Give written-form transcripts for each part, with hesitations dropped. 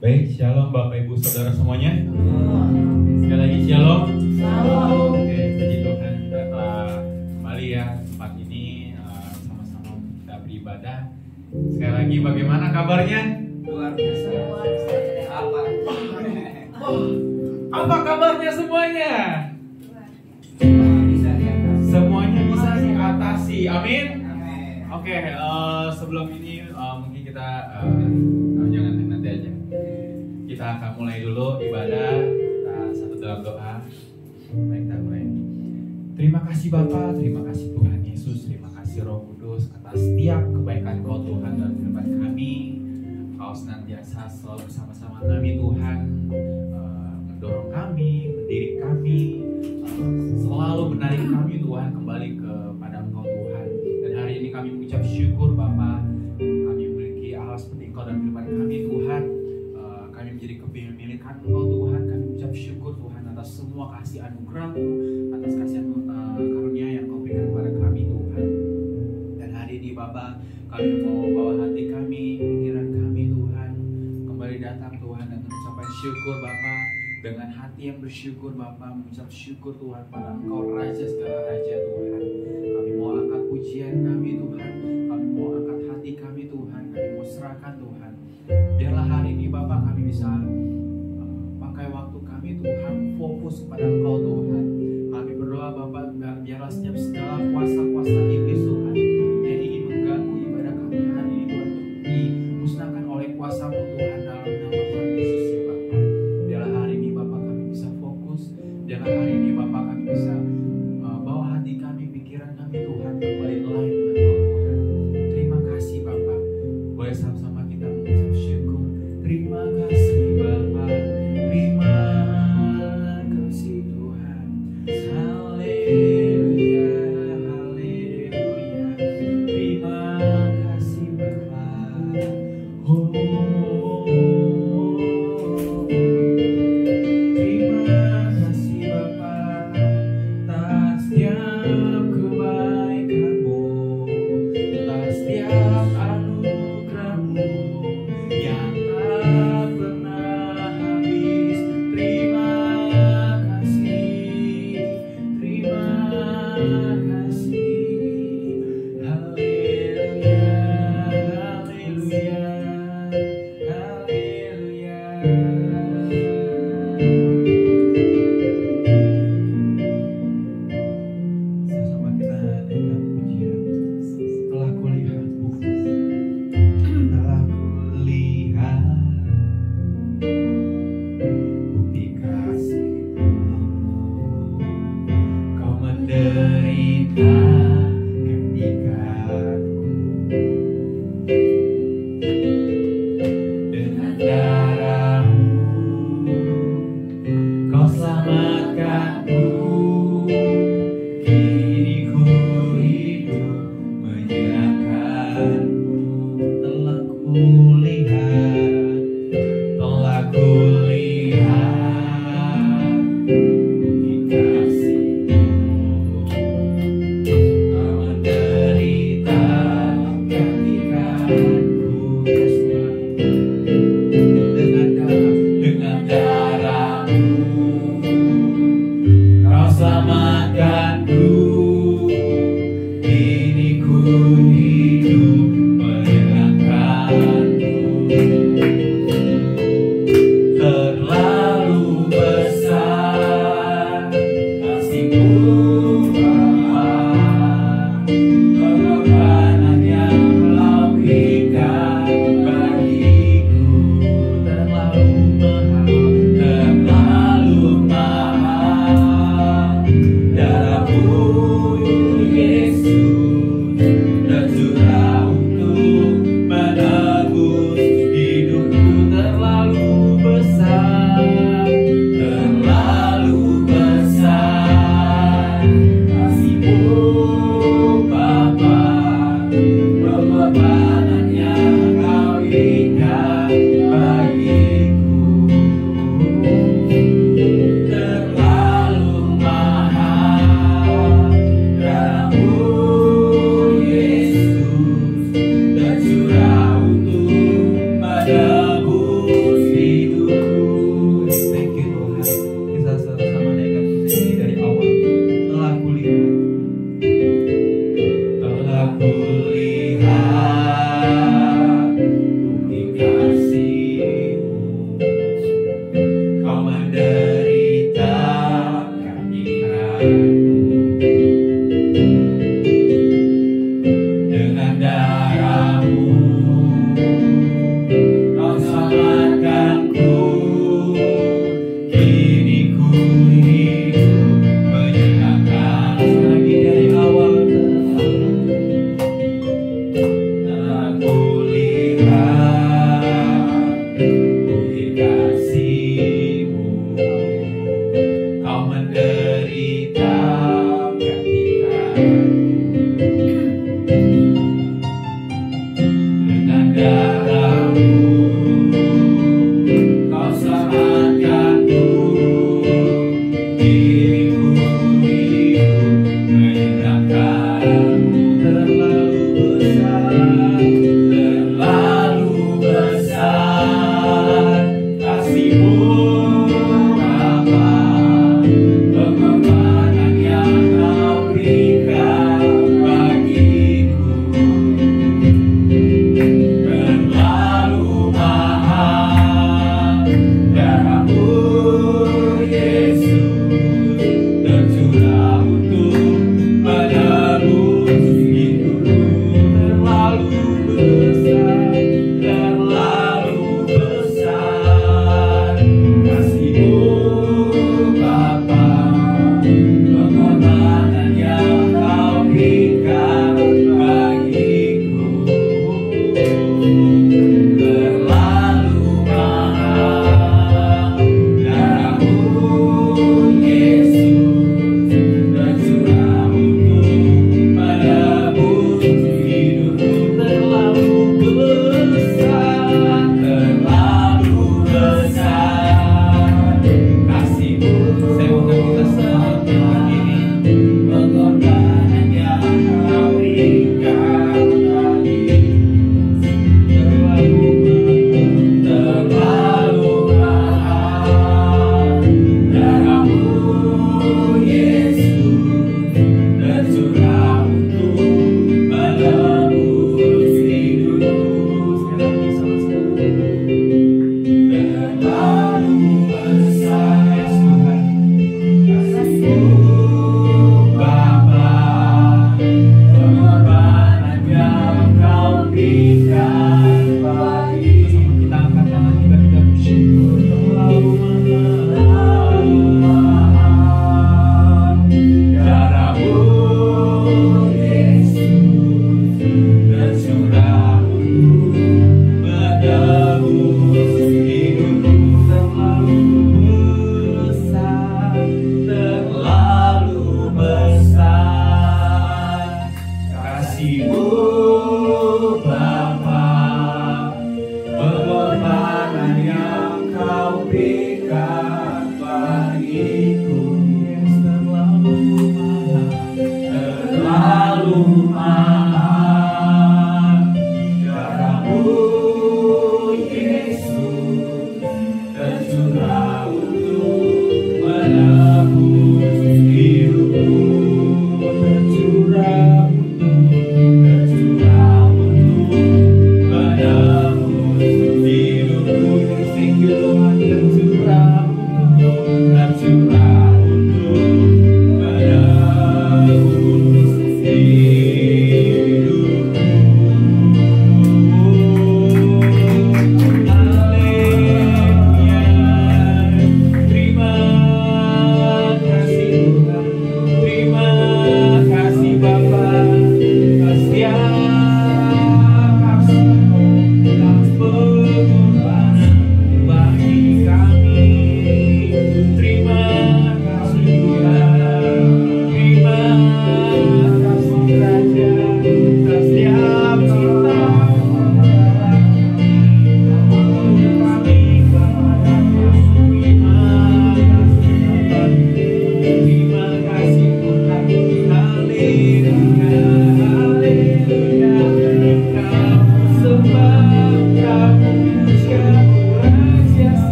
Baik, shalom Bapak Ibu Saudara semuanya. Sekali lagi shalom. Oke, puji Tuhan kita telah kembali ya tempat ini sama-sama kita beribadah. Sekali lagi bagaimana kabarnya? Luar biasa. Apa kabarnya semuanya? Bisa diatasi. Semuanya bisa diatasi. Amin. Amin. Oke, sebelum ini mungkin kita jangan nanti aja. Kita akan mulai dulu ibadah. Kita satu dalam doa. Baik, kita mulai. Terima kasih Bapa, terima kasih Tuhan Yesus, terima kasih Roh Kudus atas setiap kebaikan Kau Tuhan dalam kehidupan kami. Kau senantiasa selalu bersama-sama kami Tuhan, mendorong kami, mendidik kami, selalu menarik kami Tuhan kembali kepada Engkau Tuhan. Dan hari ini kami mengucap syukur Bapa, kami memiliki Allah seperti Engkau dalam kehidupan kami Tuhan. Kami menjadi kepemilikan Engkau Tuhan. Kami mengucap syukur Tuhan atas semua kasih anugerah-Mu, atas kasih karunia yang Kau berikan kepada kami Tuhan. Dan hari ini Bapa, kami mau bawa hati kami, pikiran kami Tuhan kembali datang Tuhan dan mengucapkan syukur Bapa. Dengan hati yang bersyukur Bapa, mengucap syukur Tuhan pada Engkau Raja segala Raja Tuhan. Kami mau angkat pujian kami Tuhan, kami mau angkat hati kami Tuhan, kami mau serahkan Tuhan. Biarlah hari ini Bapa kami bisa pakai waktu kami Tuhan, fokus kepada Engkau Tuhan. Kami berdoa Bapa, biarlah setiap segala kuasa-kuasa iblis Tuhan yang ingin mengganggu ibadah kami hari ini Tuhan, dimusnahkan oleh kuasa-Mu Tuhan dalam nama Tuhan Yesus ya Bapa. Biarlah hari ini Bapa kami bisa fokus, biarlah hari ini Bapa kami bisa bawa hati kami, pikiran kami Tuhan kembali lain dengan Kau Tuhan. Terima kasih Bapa. Boleh sama-sama kita mengucap syukur. Terima kasih Bapa, terima kasih Tuhan. Haleluya, haleluya. Terima kasih Bapa. Oh, terima kasih Bapa atas setiap kebaikan-Mu, atas setiap anugerah-Mu yang tak pernah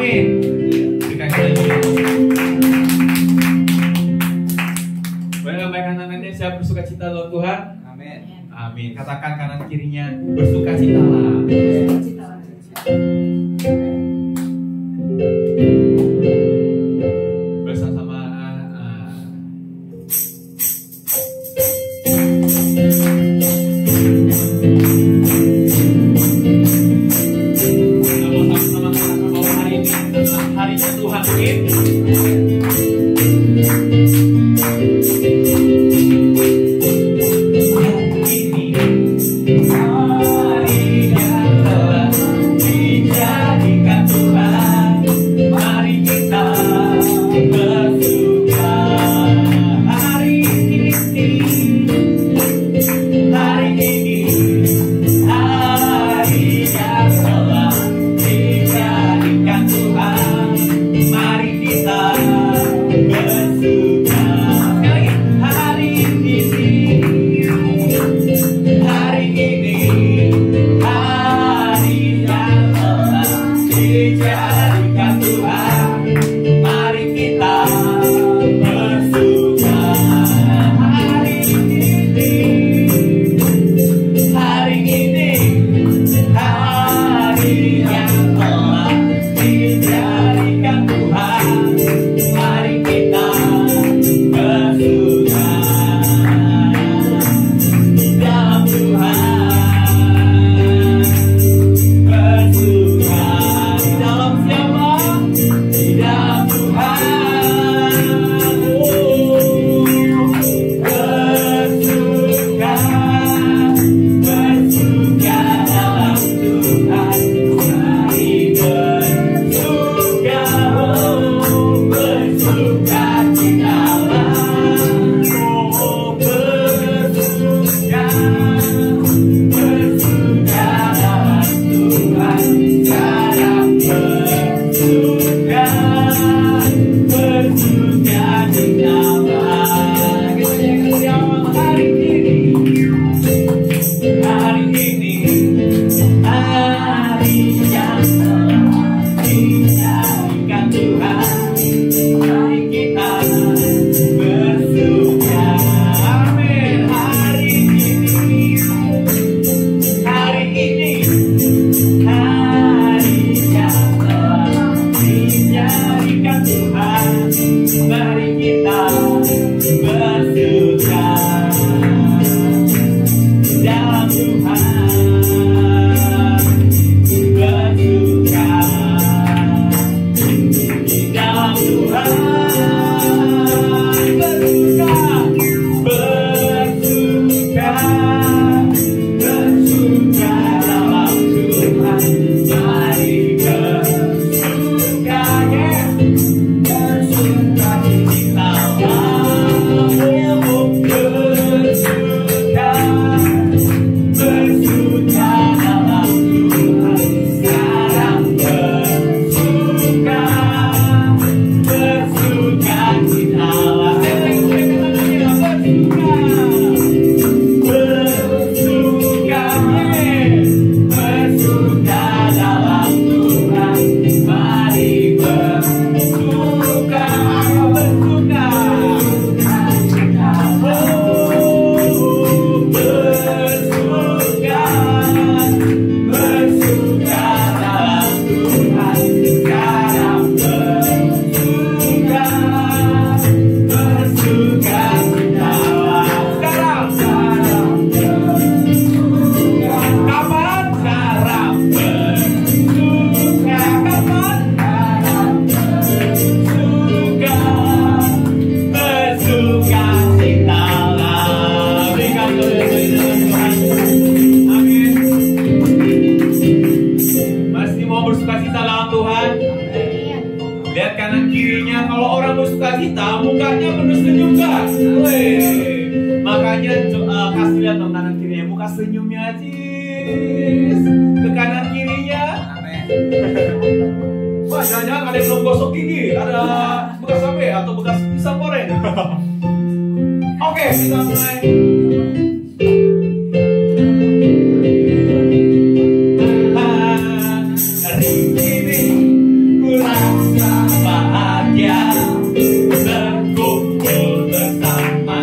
Amin. gambar kanan nanti siap bersuka cita dalam Tuhan. Amin. Amin. Katakan kanan kirinya bersuka citalah. Bersama-sama. Sama-sama katakan bahwa hari ini adalah harinya Tuhan. Jangan-jangan ada yang belum gosok gigi, ada bekas HP atau bekas pisang goreng. Oke, kita mulai. Hari ini ku rasa bahagia berkumpul bersama.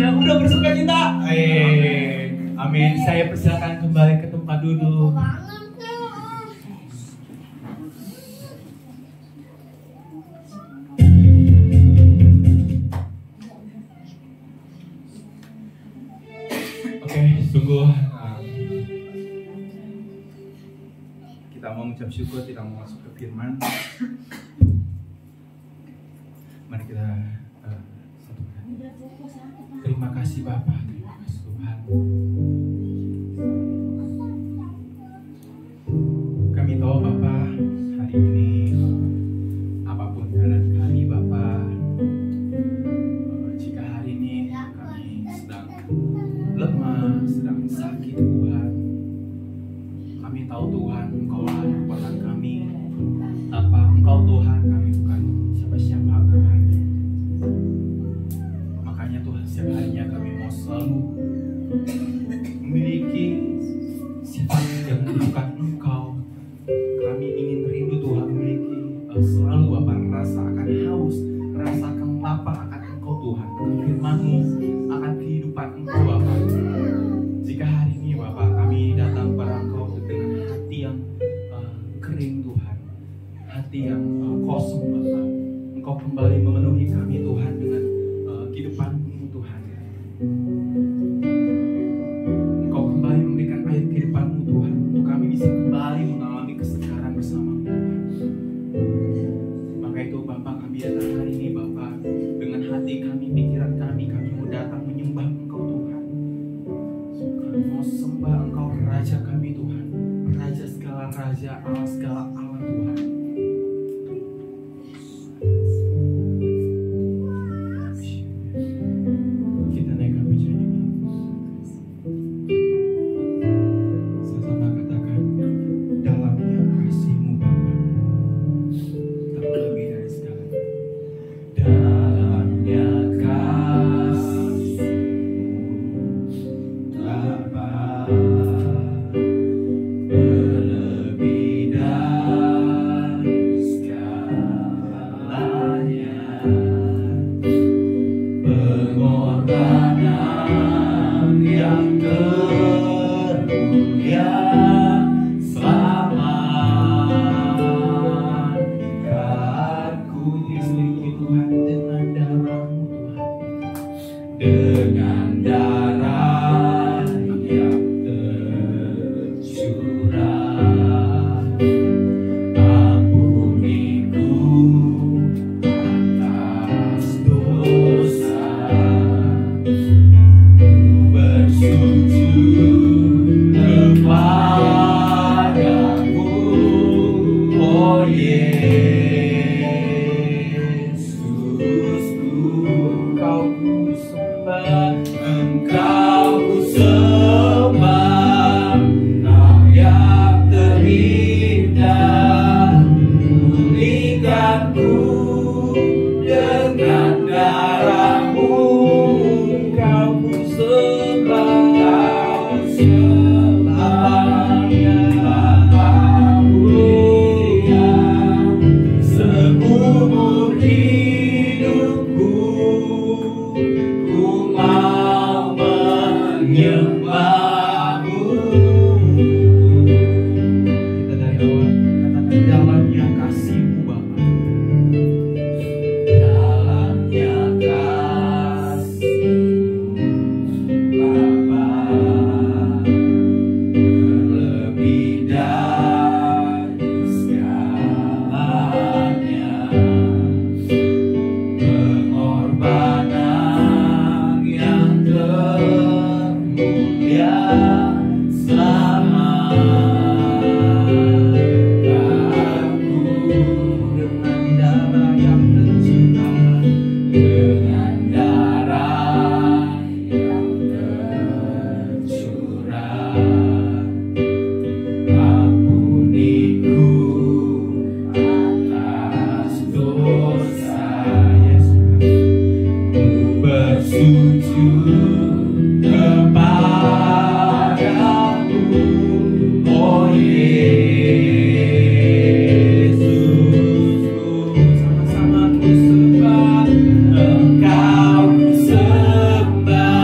yang udah bersuka cita. Amin. Saya persilakan kembali ke tempat duduk. Oke, sungguh kita mau mengucap syukur, kita mau masuk ke firman. Mari kita satukan. Terima kasih Bapa, terima kasih Tuhan. Kami tahu Bapa, hari ini apapun keadaan kami Bapa, jika hari ini kami sedang lemah, sedang sakit Tuhan, kami tahu Tuhan Engkaulah kekuatan kami. Tanpa Engkau Tuhan kami bukan siapa-siapa Tuhan. Makanya Tuhan setiap harinya kami mau selalu memiliki sifat yang menunjukkan Engkau. Kami ingin rindu Tuhan memiliki selalu Bapa rasa akan haus, rasa akan lapar akan Engkau Tuhan, akan firman-Mu, akan kehidupan Engkau Bapa. Jika hari ini Bapa kami datang kepada Engkau dengan hati yang kering Tuhan, hati yang kosong Bapa, Engkau kembali memenuhi kami Tuhan dengan kehidupan-Mu Tuhan. Engkau kembali memberikan air kehidupan-Mu Tuhan, untuk kami bisa kembali mengalami kesegaran bersama-Mu Tuhan. Maka itu Bapa kami datang hari ini Bapa, dengan hati kami, pikiran kami mau datang menyembah Engkau Tuhan. Kami mau sembah Engkau Raja kami Tuhan, Raja segala Raja, Allah segala Allah Tuhan. Kita naikkan pujian ini. Sama-sama katakan, dalamnya kasih-Mu Bapa, terlebih dari segala. Dalamnya kasih-Mu Bapa, terlebih dari segalanya. Pengorbanan yang termulia selamatkanku, istriku Tuhan, dengan darah-Mu Tuhan, dengan darah yang tercurah. Ampuniku atas dosa, bersujud kepadamu, oh Yesus. Engkau ku sembah, Engkau ku sembah, Engkau yang terindah. Pulihkanku dengan darah-Mu, Engkau ku sembah, Bapa mulia. Seumur hidupku ku mau menyembah-Mu. Kita dari awal katakan, dalamnya kasih-Mu Bapa, dalamnya kasih-Mu Bapa, terlebih dari segalanya. Pengorbanan yang termulia selamatkanku, dengan darah yang tercurah, dengan darah yang tercurah. Ampuniku atas dosa, Yesus. Ku bersujud kepadamu, oh Yesus. Sama-sama ku sembah, Engkau ku sembah,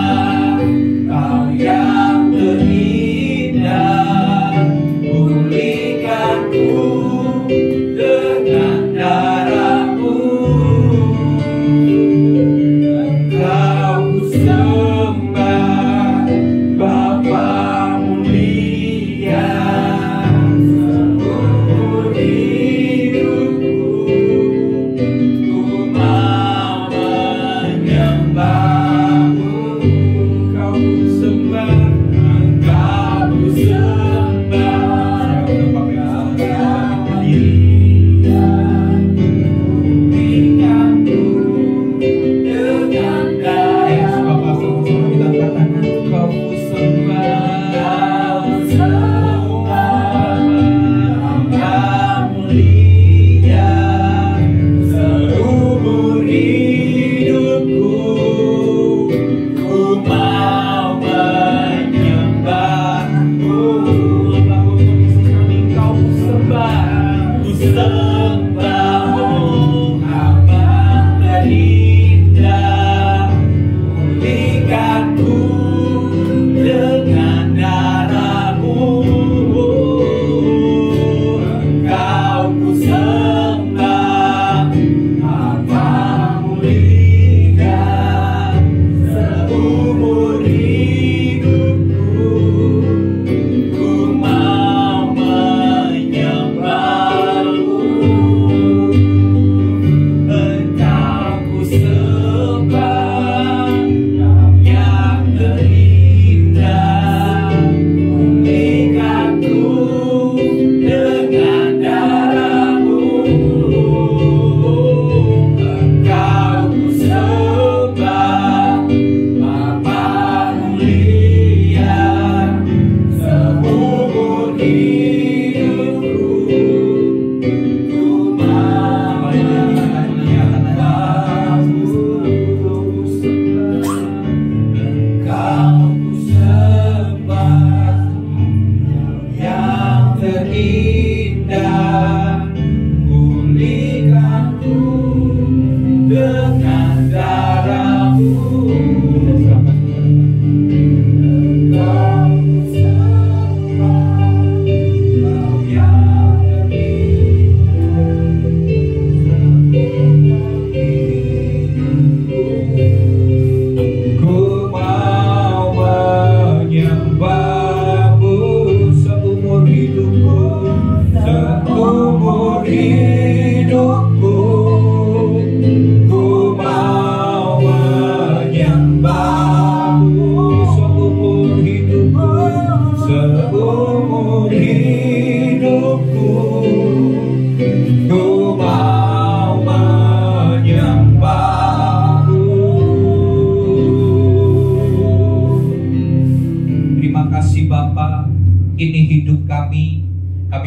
Bapa, ini hidup kami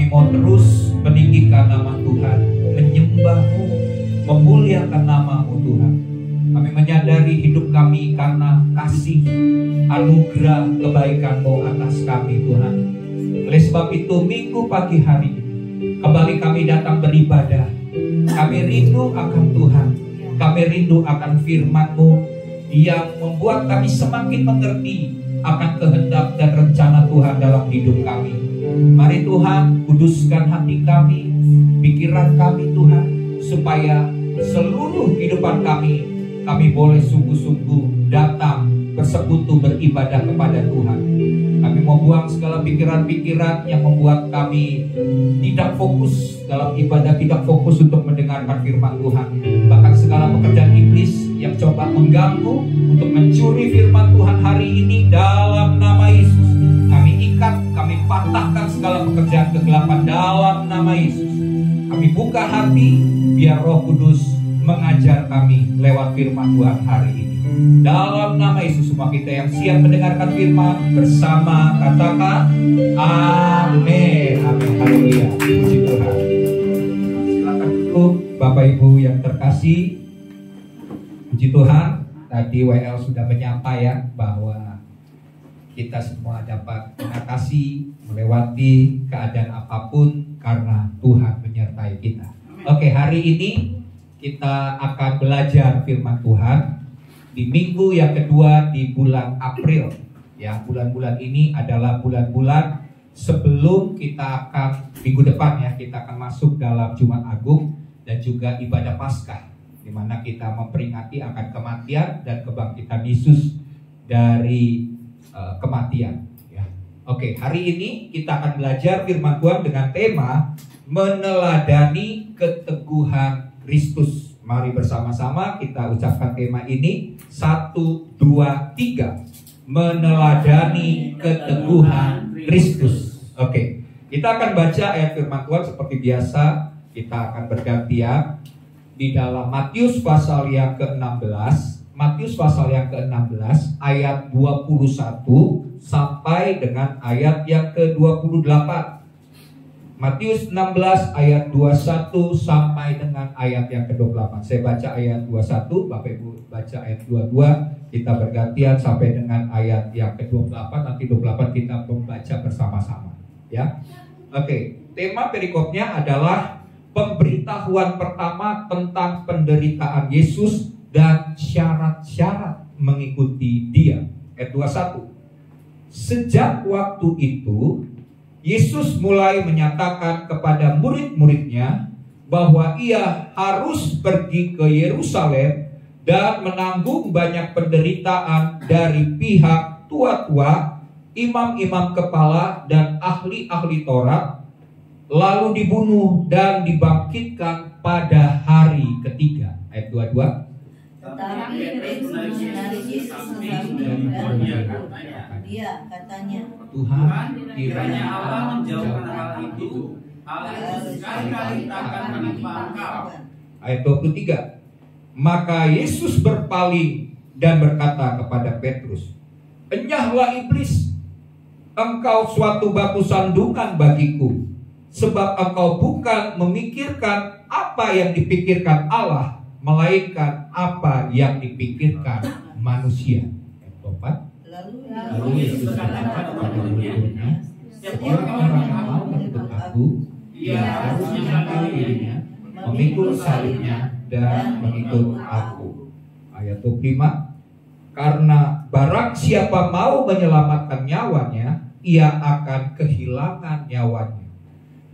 mau terus meninggikan nama Tuhan, menyembah-Mu, memuliakan nama-Mu Tuhan. Kami menyadari hidup kami karena kasih, anugerah, kebaikan-Mu atas kami Tuhan. Oleh sebab itu minggu pagi hari kembali kami datang beribadah. Kami rindu akan Tuhan, kami rindu akan firman-Mu yang membuat kami semakin mengerti akan kehendak dan rencana Tuhan dalam hidup kami. Mari Tuhan, kuduskan hati kami, pikiran kami Tuhan, supaya seluruh kehidupan kami boleh sungguh-sungguh datang bersekutu beribadah kepada Tuhan. Kami mau buang segala pikiran-pikiran yang membuat kami tidak fokus dalam ibadah, tidak fokus untuk mendengarkan firman Tuhan. Bahkan segala pekerjaan iblis yang coba mengganggu untuk mencuri firman Tuhan hari ini, dalam nama Yesus kami ikat, kami patahkan segala pekerjaan kegelapan dalam nama Yesus. Kami buka hati biar Roh Kudus mengajar kami lewat firman Tuhan hari ini. Dalam nama Yesus, semua kita yang siap mendengarkan firman bersama katakan amin. Amin. Haleluya. Puji Tuhan. Silakan duduk Bapak Ibu yang terkasih. Puji Tuhan. Tadi WL sudah menyapa ya bahwa kita semua dapat mengatasi, melewati keadaan apapun karena Tuhan menyertai kita. Oke, hari ini kita akan belajar firman Tuhan di minggu yang kedua di bulan April. Ya, bulan-bulan ini adalah bulan-bulan sebelum kita akan minggu depan ya, kita akan masuk dalam Jumat Agung dan juga ibadah Paskah, di mana kita memperingati akan kematian dan kebangkitan Yesus dari kematian. Ya. Oke, hari ini kita akan belajar firman Tuhan dengan tema meneladani keteguhan Kristus. Mari bersama-sama kita ucapkan tema ini. 1, 2, 3. Meneladani keteguhan Kristus. Oke, kita akan baca ayat firman Tuhan seperti biasa. Kita akan bergantian di dalam Matius pasal yang ke-16. Matius pasal yang ke-16 ayat 21 sampai dengan ayat yang ke-28. Matius 16 ayat 21 sampai dengan ayat yang ke-28. Saya baca ayat 21, Bapak Ibu baca ayat 22. Kita bergantian sampai dengan ayat yang ke-28. Nanti 28 kita membaca bersama-sama, ya. Oke, tema perikopnya adalah pemberitahuan pertama tentang penderitaan Yesus dan syarat-syarat mengikuti Dia. Ayat 21. Sejak waktu itu Yesus mulai menyatakan kepada murid-muridnya bahwa Ia harus pergi ke Yerusalem dan menanggung banyak penderitaan dari pihak tua-tua, imam-imam kepala dan ahli-ahli Taurat, lalu dibunuh dan dibangkitkan pada hari ketiga. Ayat 22. Tetapi Petrus mengenali Yesus samping dan dia katanya, Tuhan, kiranya Allah menjauhkan hal itu, hal itu sekali-kali takkan menimpa engkau. Ayat 23. Maka Yesus berpaling dan berkata kepada Petrus, "Enyahlah iblis, engkau suatu batu sandungan bagiku, sebab engkau bukan memikirkan apa yang dipikirkan Allah, melainkan apa yang dipikirkan manusia." Ayat 24. Lalu Yesus berkata kepada murid-muridnya, "Setiap orang yang mau mengikut aku, ia harus menyangkal dirinya, memikul salibnya, dan mengikut aku." Ayat 25. Karena barang siapa mau menyelamatkan nyawanya, ia akan kehilangan nyawanya.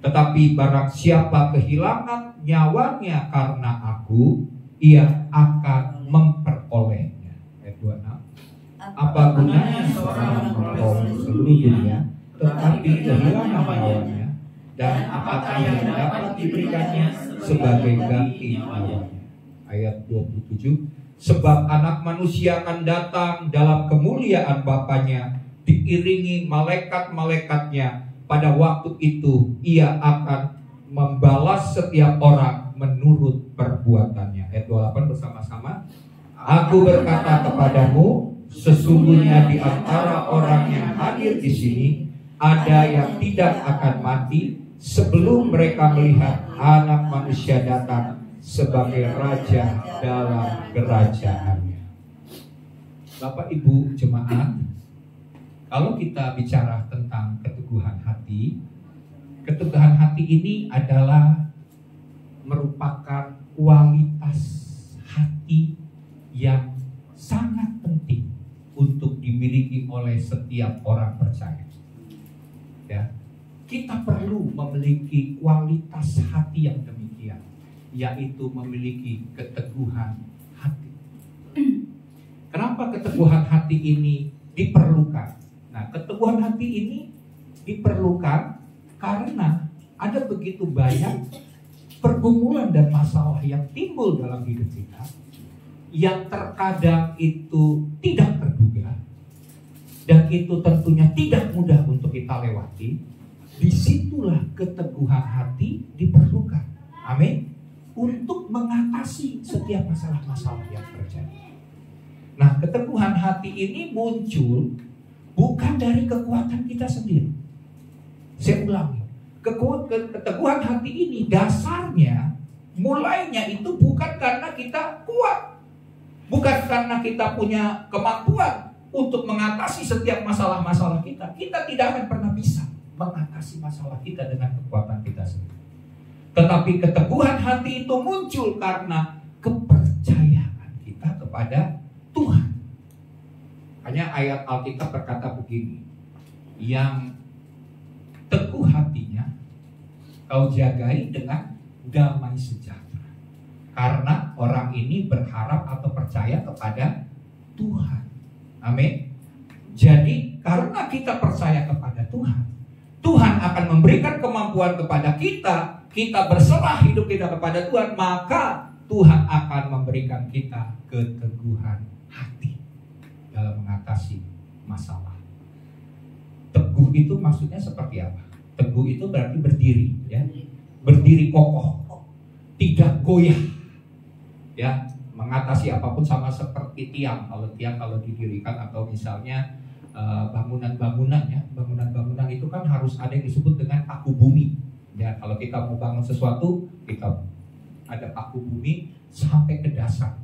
Tetapi barang siapa kehilangan nyawanya karena aku, ia akan memperolehnya. Ayat 26. Apa gunanya seorang memperoleh seluruh dunia tetapi kehilangan nyawanya, dan apakah yang dapat diberikannya sebagai ganti nyawanya? Ayat 27. Sebab anak manusia akan datang dalam kemuliaan Bapanya, diiringi malaikat-malaikatnya. Pada waktu itu ia akan membalas setiap orang menurut perbuatannya. Ayat 28 bersama-sama. Aku berkata kepadamu, Sesungguhnya di antara orang yang hadir di sini ada yang tidak akan mati sebelum mereka melihat Anak Manusia datang sebagai Raja dalam kerajaannya. Bapak Ibu jemaat, kalau kita bicara tentang keteguhan hati ini adalah merupakan kualitas hati yang sangat penting untuk dimiliki oleh setiap orang percaya. Ya, kita perlu memiliki kualitas hati yang demikian, yaitu memiliki keteguhan hati. Kenapa keteguhan hati ini diperlukan? Nah, keteguhan hati ini diperlukan karena ada begitu banyak pergumulan dan masalah yang timbul dalam hidup kita, yang terkadang itu tidak terduga, dan itu tentunya tidak mudah untuk kita lewati. Disitulah keteguhan hati diperlukan. Amin. Untuk mengatasi setiap masalah-masalah yang terjadi. Nah, keteguhan hati ini muncul bukan dari kekuatan kita sendiri. Saya ulangi, keteguhan hati ini dasarnya, mulainya itu bukan karena kita kuat, bukan karena kita punya kemampuan untuk mengatasi setiap masalah-masalah kita. Kita tidak akan pernah bisa mengatasi masalah kita dengan kekuatan kita sendiri. Tetapi keteguhan hati itu muncul karena kepercayaan kita kepada Tuhan. Hanya ayat Alkitab berkata begini, yang teguh hatinya kau jagai dengan damai sejahtera, karena orang ini berharap atau percaya kepada Tuhan. Amin. Jadi karena kita percaya kepada Tuhan, Tuhan akan memberikan kemampuan kepada kita. Kita berserah hidup kita kepada Tuhan, maka Tuhan akan memberikan kita keteguhan hati dalam mengatasi masalah. Teguh itu maksudnya seperti apa? Teguh itu berarti berdiri, ya, berdiri kokoh, tidak goyah, ya, mengatasi apapun sama seperti tiang. Kalau didirikan atau misalnya bangunan-bangunan, ya, bangunan-bangunan itu kan harus ada yang disebut dengan paku bumi. Ya, kalau kita mau bangun sesuatu, kita ada paku bumi sampai ke dasar.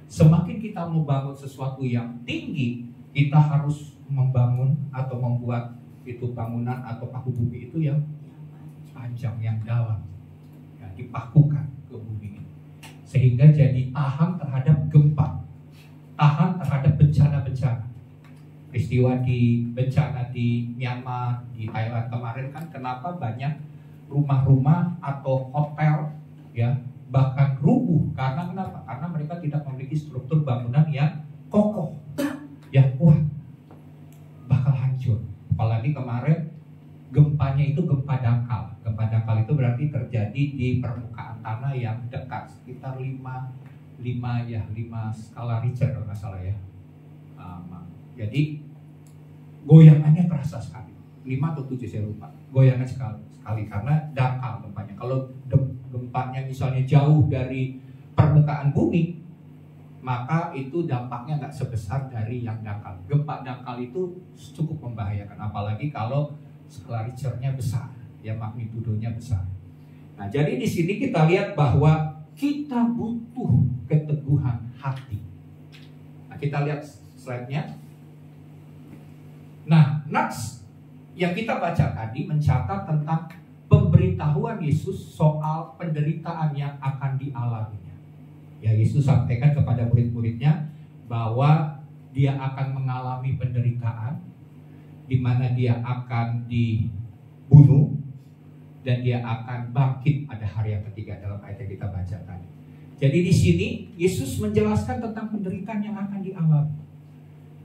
Semakin kita mau bangun sesuatu yang tinggi, kita harus membangun atau membuat itu bangunan atau paku bumi itu yang panjang, yang dalam, ya, dipakukan ke bumi ini, sehingga jadi tahan terhadap gempa, tahan terhadap bencana-bencana. Peristiwa di bencana di Myanmar, di Thailand kemarin kan, kenapa banyak rumah-rumah atau hotel, ya, bahkan rubuh karena kenapa? Karena mereka tidak memiliki struktur bangunan yang kokoh, yang kuat, bakal hancur. Apalagi kemarin gempanya itu gempa dangkal. Gempa dangkal itu berarti terjadi di permukaan tanah yang dekat, sekitar 5 skala Richter kalau nggak salah, ya. Jadi goyangannya terasa sekali. 5 atau 7 saya lupa. Goyangan sekali karena dangkal gempanya. Kalau gempanya misalnya jauh dari permukaan bumi, maka itu dampaknya nggak sebesar dari yang dangkal. Gempa dangkal itu cukup membahayakan, apalagi kalau skala Richternya besar, ya, magnitudonya besar. Nah, jadi di sini kita lihat bahwa kita butuh keteguhan hati. Nah, kita lihat slide-nya. Nah, next yang kita baca tadi mencatat tentang pemberitahuan Yesus soal penderitaan yang akan dialaminya. Ya, Yesus sampaikan kepada murid-muridnya bahwa dia akan mengalami penderitaan, di mana dia akan dibunuh dan dia akan bangkit pada hari yang ketiga dalam ayat yang kita baca tadi. Jadi di sini Yesus menjelaskan tentang penderitaan yang akan dialami.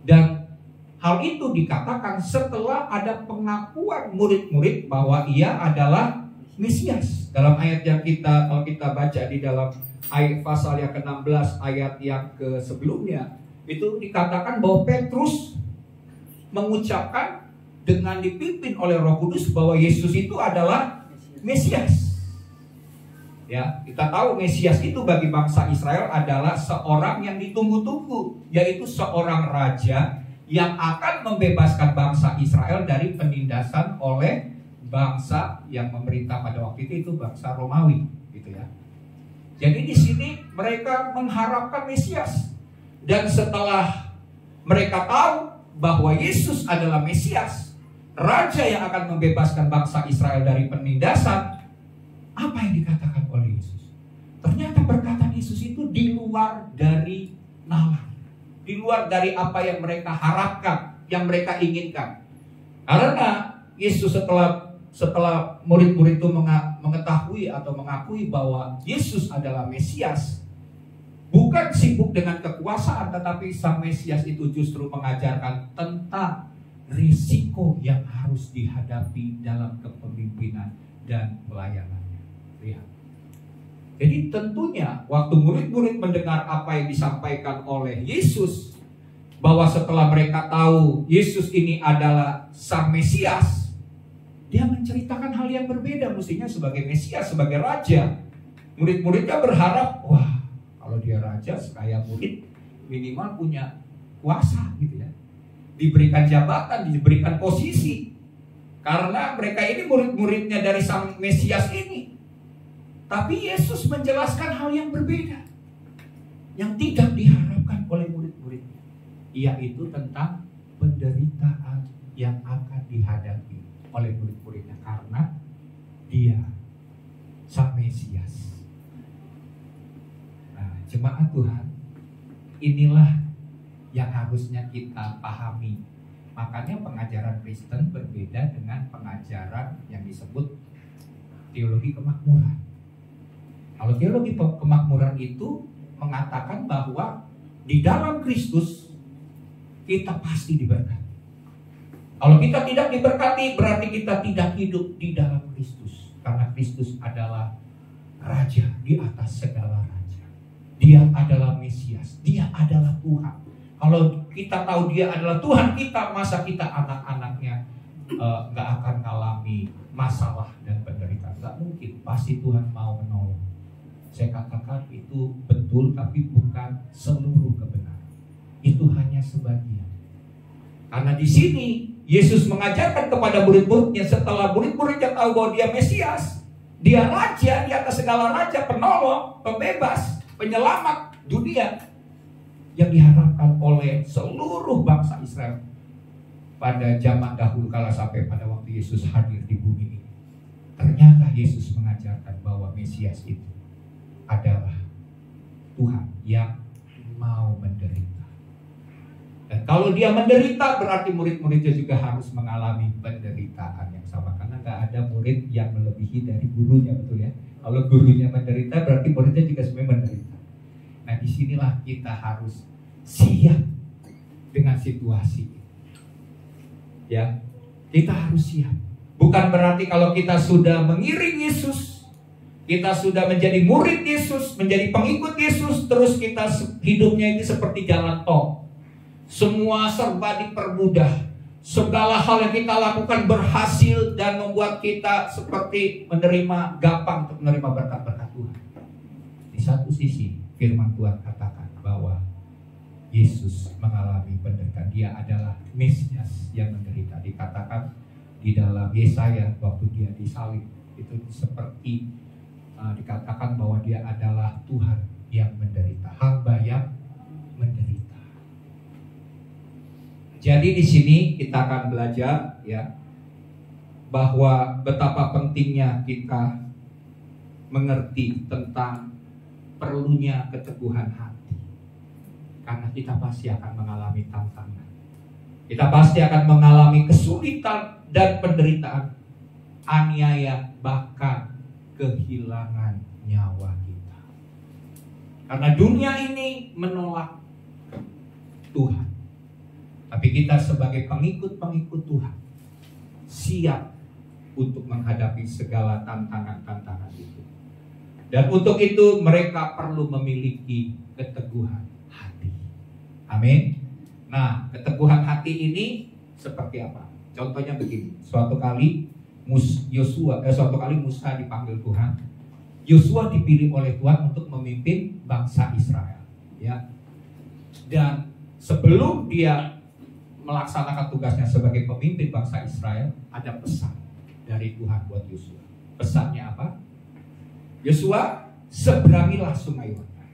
Dan hal itu dikatakan setelah ada pengakuan murid-murid bahwa ia adalah Mesias. Dalam ayat yang kalau kita baca di dalam ayat pasal yang ke-16 ayat yang ke sebelumnya, itu dikatakan bahwa Petrus mengucapkan dengan dipimpin oleh Roh Kudus bahwa Yesus itu adalah Mesias. Ya, kita tahu Mesias itu bagi bangsa Israel adalah seorang yang ditunggu-tunggu, yaitu seorang raja yang akan membebaskan bangsa Israel dari penindasan oleh bangsa yang memerintah pada waktu itu bangsa Romawi, gitu ya. Jadi di sini mereka mengharapkan Mesias, dan setelah mereka tahu bahwa Yesus adalah Mesias, raja yang akan membebaskan bangsa Israel dari penindasan, apa yang dikatakan oleh Yesus? Ternyata perkataan Yesus itu di luar dari nalar, di luar dari apa yang mereka harapkan, yang mereka inginkan. Karena Yesus setelah murid-murid itu mengetahui atau mengakui bahwa Yesus adalah Mesias, bukan sibuk dengan kekuasaan, tetapi sang Mesias itu justru mengajarkan tentang risiko yang harus dihadapi dalam kepemimpinan dan pelayanan. Lihat. Jadi tentunya waktu murid-murid mendengar apa yang disampaikan oleh Yesus, bahwa setelah mereka tahu Yesus ini adalah sang Mesias, dia menceritakan hal yang berbeda. Mestinya sebagai Mesias, sebagai raja, murid-muridnya berharap, wah, kalau dia raja, sekaya murid minimal punya kuasa gitu ya, diberikan jabatan, diberikan posisi, karena mereka ini murid-muridnya dari sang Mesias ini. Tapi Yesus menjelaskan hal yang berbeda, yang tidak diharapkan oleh murid-muridnya, yaitu tentang penderitaan yang akan dihadapi oleh murid-muridnya karena dia sang Mesias. Nah, jemaat Tuhan, inilah yang harusnya kita pahami. Makanya pengajaran Kristen berbeda dengan pengajaran yang disebut teologi kemakmuran. Kalau teologi kemakmuran itu mengatakan bahwa di dalam Kristus kita pasti diberkati. Kalau kita tidak diberkati, berarti kita tidak hidup di dalam Kristus. Karena Kristus adalah Raja di atas segala raja. Dia adalah Mesias, Dia adalah Tuhan. Kalau kita tahu Dia adalah Tuhan kita, masa kita anak-anaknya gak akan mengalami masalah dan penderitaan? Gak mungkin, pasti Tuhan mau menolong. Saya katakan itu betul, tapi bukan seluruh kebenaran. Itu hanya sebagian. Karena di sini Yesus mengajarkan kepada murid-muridnya, setelah murid-muridnya tahu bahwa Dia Mesias, Dia Raja di atas segala raja, penolong, pembebas, penyelamat dunia, yang diharapkan oleh seluruh bangsa Israel pada zaman dahulu kala sampai pada waktu Yesus hadir di bumi ini. Ternyata Yesus mengajarkan bahwa Mesias itu adalah Tuhan yang mau menderita. Dan kalau Dia menderita, berarti murid-muridnya juga harus mengalami penderitaan yang sama. Karena gak ada murid yang melebihi dari gurunya, betul ya. Kalau gurunya menderita, berarti muridnya juga sebenarnya menderita. Nah, disinilah kita harus siap dengan situasi. Ya, kita harus siap. Bukan berarti kalau kita sudah mengiring Yesus, kita sudah menjadi murid Yesus, menjadi pengikut Yesus, terus kita hidupnya ini seperti jalan tol. Semua serba dipermudah. Segala hal yang kita lakukan berhasil dan membuat kita seperti menerima gampang untuk menerima berkat-berkat Tuhan. Di satu sisi, firman Tuhan katakan bahwa Yesus mengalami penderitaan. Dia adalah Mesias yang menderita. Dikatakan di dalam Yesaya waktu Dia disalib, itu seperti dikatakan bahwa Dia adalah Tuhan yang menderita, hamba yang menderita. Jadi di sini kita akan belajar ya bahwa betapa pentingnya kita mengerti tentang perlunya keteguhan hati. Karena kita pasti akan mengalami tantangan. Kita pasti akan mengalami kesulitan dan penderitaan, aniaya, bahkan kehilangan nyawa kita. Karena dunia ini menolak Tuhan. Tapi kita sebagai pengikut-pengikut Tuhan siap untuk menghadapi segala tantangan-tantangan itu. Dan untuk itu mereka perlu memiliki keteguhan hati. Amin. Nah, keteguhan hati ini seperti apa? Contohnya begini. Suatu kali Musa dipanggil Tuhan Yosua dipilih oleh Tuhan untuk memimpin bangsa Israel, ya. Dan sebelum dia melaksanakan tugasnya sebagai pemimpin bangsa Israel, ada pesan dari Tuhan buat Yosua. Pesannya apa? Yosua, seberangilah sungai Yordan.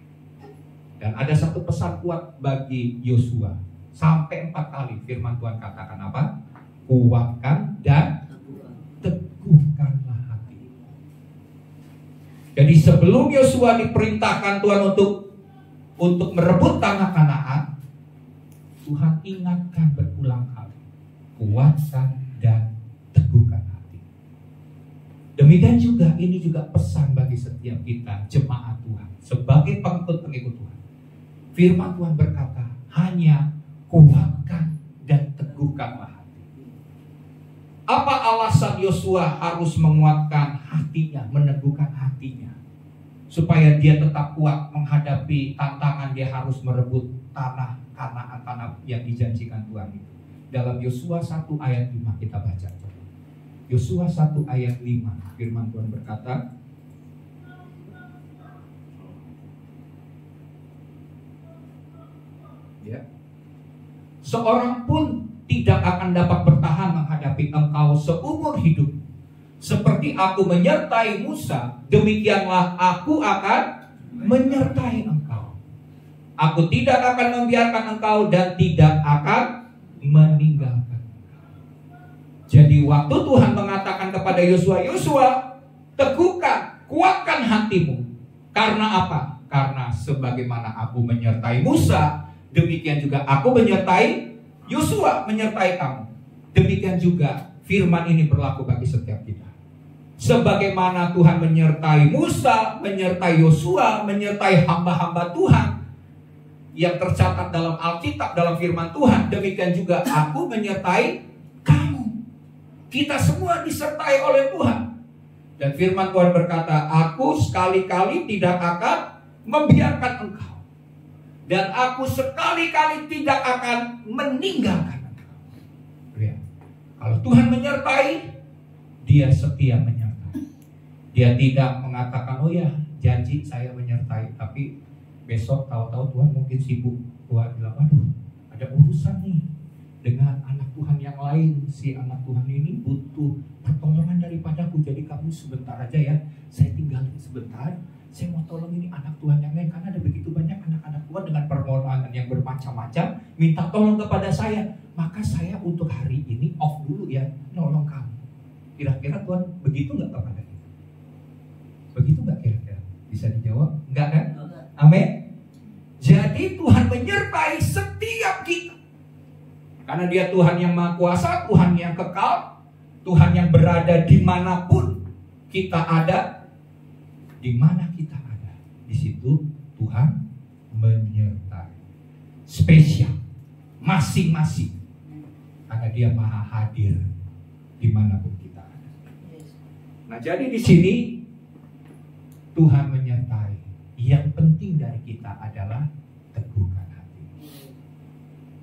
Dan ada satu pesan kuat bagi Yosua. Sampai 4 kali firman Tuhan katakan apa? Kuatkan dan teguhkanlah hati. Jadi sebelum Yosua diperintahkan Tuhan untuk merebut tanah Kanaan, Tuhan ingatkan berulang kali, kuatkan dan teguhkan hati. Demikian juga ini juga pesan bagi setiap kita jemaat Tuhan sebagai pengikut-pengikut Tuhan. Firman Tuhan berkata, hanya kuatkan dan teguhkanlah hati. Apa alasan Yosua harus menguatkan hatinya, meneguhkan hatinya? Supaya dia tetap kuat menghadapi tantangan dia harus merebut tanah Kanaan, tanah yang dijanjikan Tuhan itu. Dalam Yosua 1 ayat 5 kita baca. Yosua 1 ayat 5, firman Tuhan berkata, ya, seorang pun tidak akan dapat bertahan menghadapi engkau seumur hidup. Seperti aku menyertai Musa, demikianlah aku akan menyertai engkau. Aku tidak akan membiarkan engkau dan tidak akan meninggalkan engkau. Jadi waktu Tuhan mengatakan kepada Yosua, Yosua, teguhkan, kuatkan hatimu. Karena apa? Karena sebagaimana aku menyertai Musa, demikian juga aku menyertai Yosua, menyertai kamu. Demikian juga firman ini berlaku bagi setiap kita. Sebagaimana Tuhan menyertai Musa, menyertai Yosua, menyertai hamba-hamba Tuhan yang tercatat dalam Alkitab, dalam firman Tuhan, demikian juga aku menyertai kamu. Kita semua disertai oleh Tuhan. Dan firman Tuhan berkata, aku sekali-kali tidak akan membiarkan engkau. Dan aku sekali-kali tidak akan meninggalkan engkau. Lihat, kalau Tuhan menyertai, dia setia menyertai. Dia tidak mengatakan, oh ya janji saya menyertai, tapi besok tahu-tahu Tuhan mungkin sibuk. Tuhan bilang, aduh ada urusan nih dengan anak Tuhan yang lain. Si anak Tuhan ini butuh pertolongan daripadaku, jadi kamu sebentar aja ya, saya tinggalin sebentar. Saya mau tolong ini anak Tuhan yang lain, karena ada begitu banyak anak-anak Tuhan dengan permohonan yang bermacam-macam minta tolong kepada saya. Maka saya untuk hari ini off dulu ya, nolong kamu. Kira-kira Tuhan begitu nggak kepada kita? Begitu nggak kira-kira? Bisa dijawab? Enggak kan? Amin. Jadi Tuhan menyertai setiap kita. Karena dia Tuhan yang Maha Kuasa, Tuhan yang kekal, Tuhan yang berada dimanapun kita ada. Di mana kita ada, di situ Tuhan menyertai. Spesial, masing-masing. Karena dia Maha hadir dimanapun kita ada. Nah, jadi di sini Tuhan menyertai. Yang penting dari kita adalah teguhkan hati.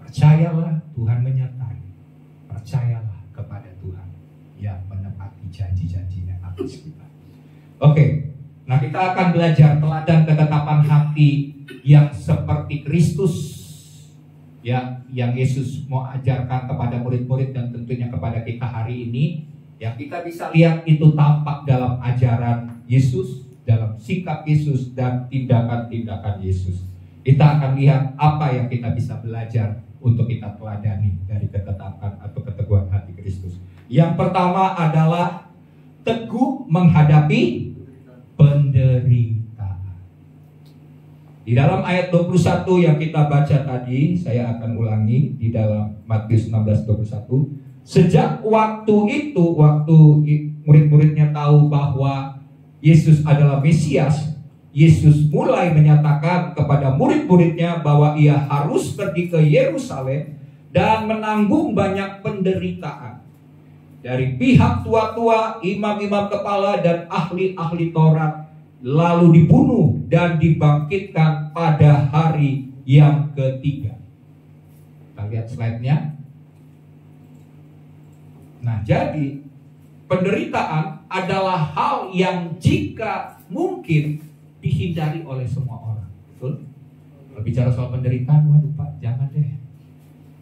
Percayalah Tuhan menyertai. Percayalah kepada Tuhan yang menepati janji-janjinya atas kita. Oke. Nah, kita akan belajar teladan ketetapan hati yang seperti Kristus, ya, yang Yesus mau ajarkan kepada murid-murid dan tentunya kepada kita hari ini. Yang kita bisa lihat itu tampak dalam ajaran Yesus, dalam sikap Yesus dan tindakan-tindakan Yesus. Kita akan lihat apa yang kita bisa belajar untuk kita teladani dari ketetapan atau keteguhan hati Kristus. Yang pertama adalah teguh menghadapi penderitaan. Di dalam ayat 21 yang kita baca tadi, saya akan ulangi di dalam Matius 16:21. Sejak waktu itu, waktu murid-muridnya tahu bahwa Yesus adalah Mesias, Yesus mulai menyatakan kepada murid-muridnya bahwa ia harus pergi ke Yerusalem dan menanggung banyak penderitaan dari pihak tua-tua, imam-imam kepala dan ahli-ahli Taurat, lalu dibunuh dan dibangkitkan pada hari yang ketiga. Kita lihat slide-nya. Nah, jadi penderitaan adalah hal yang jika mungkin dihindari oleh semua orang. Betul? Kalau bicara soal penderitaan, waduh Pak, jangan deh.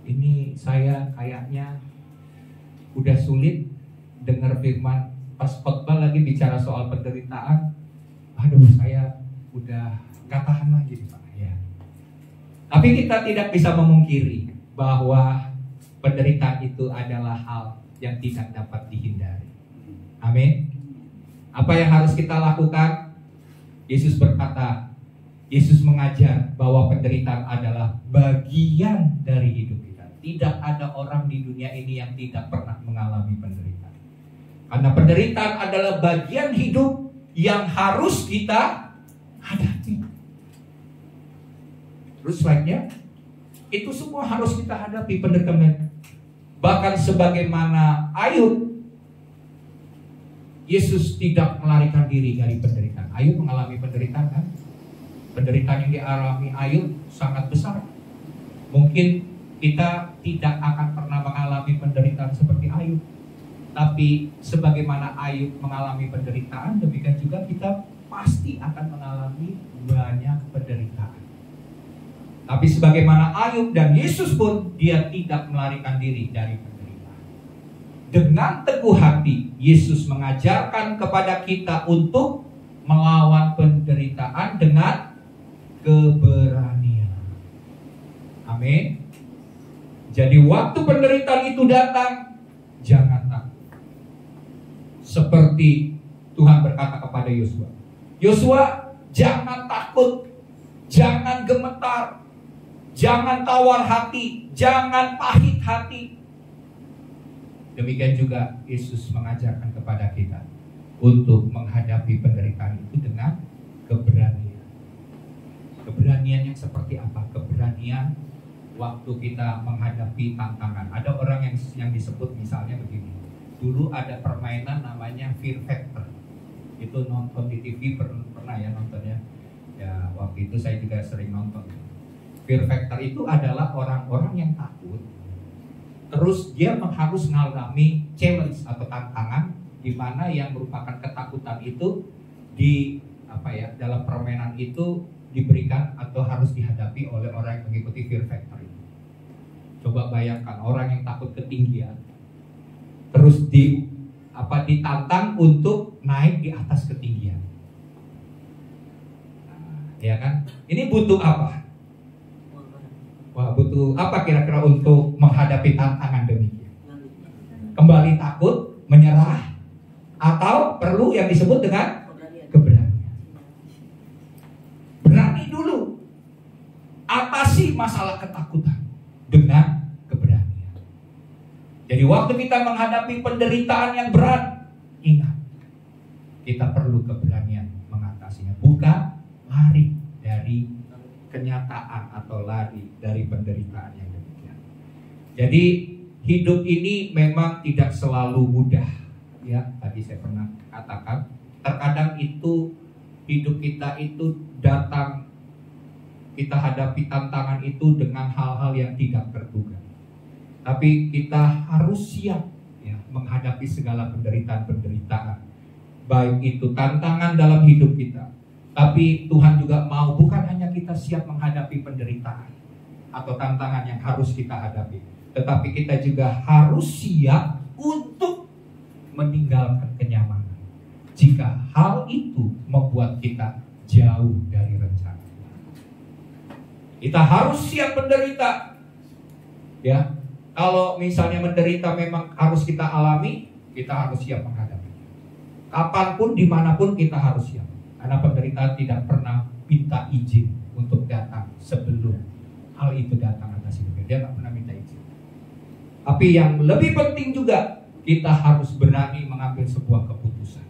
Ini saya kayaknya udah sulit dengar firman. Pas khotbah lagi bicara soal penderitaan, aduh saya udah gak tahan lagi Pak. Ya. Tapi kita tidak bisa memungkiri bahwa penderitaan itu adalah hal yang tidak dapat dihindari. Amin. Apa yang harus kita lakukan? Yesus berkata, Yesus mengajar bahwa penderitaan adalah bagian dari hidup kita. Tidak ada orang di dunia ini yang tidak pernah mengalami penderitaan. Karena penderitaan adalah bagian hidup yang harus kita hadapi. Terus slide-nya, itu semua harus kita hadapi penderitaan. Bahkan sebagaimana Ayub, Yesus tidak melarikan diri dari penderitaan. Ayub mengalami penderitaan kan? Penderitaan yang dialami Ayub sangat besar. Mungkin kita tidak akan pernah mengalami penderitaan seperti Ayub. Tapi sebagaimana Ayub mengalami penderitaan, demikian juga kita pasti akan mengalami banyak penderitaan. Tapi sebagaimana Ayub dan Yesus pun, dia tidak melarikan diri dari penderitaan. Dengan teguh hati, Yesus mengajarkan kepada kita untuk melawan penderitaan dengan keberanian. Amin. Jadi waktu penderitaan itu datang, jangan takut. Seperti Tuhan berkata kepada Yosua, Yosua, jangan takut, jangan gemetar, jangan tawar hati, jangan pahit hati. Demikian juga Yesus mengajarkan kepada kita untuk menghadapi penderitaan itu dengan keberanian. Keberanian yang seperti apa? Keberanian waktu kita menghadapi tantangan. Ada orang yang disebut misalnya begini. Dulu ada permainan namanya Fear Factor. Itu nonton di TV, pernah ya nontonnya. Ya waktu itu saya juga sering nonton. Fear Factor itu adalah orang-orang yang takut. Terus dia harus mengalami challenge atau tantangan di mana yang merupakan ketakutan itu dalam permainan itu diberikan atau harus dihadapi oleh orang yang mengikuti Fear Factor itu. Coba bayangkan orang yang takut ketinggian terus ditantang untuk naik di atas ketinggian. Ya kan? Ini butuh apa? Wah, butuh apa kira-kira untuk menghadapi tantangan demikian? Kembali takut, menyerah, atau perlu yang disebut dengan keberanian. Berani dulu. Atasi masalah ketakutan dengan keberanian. Jadi waktu kita menghadapi penderitaan yang berat, ingat, kita perlu keberanian mengatasinya. Bukan lari dari kenyataan atau lari dari penderitaan yang demikian. Jadi hidup ini memang tidak selalu mudah. Ya, tadi saya pernah katakan, terkadang itu hidup kita itu datang, kita hadapi tantangan itu dengan hal-hal yang tidak terduga. Tapi kita harus siap ya, menghadapi segala penderitaan-penderitaan. Baik itu tantangan dalam hidup kita. Tapi Tuhan juga mau bukan hanya kita siap menghadapi penderitaan atau tantangan yang harus kita hadapi, tetapi kita juga harus siap untuk meninggalkan kenyamanan jika hal itu membuat kita jauh dari rencana. Kita harus siap menderita. Ya, kalau misalnya menderita memang harus kita alami, kita harus siap menghadapi. Kapanpun, dimanapun kita harus siap. Karena penderitaan tidak pernah minta izin untuk datang sebelum hal itu datang atas hidup dia. Dia tidak pernah minta izin. Tapi yang lebih penting juga, kita harus berani mengambil sebuah keputusan.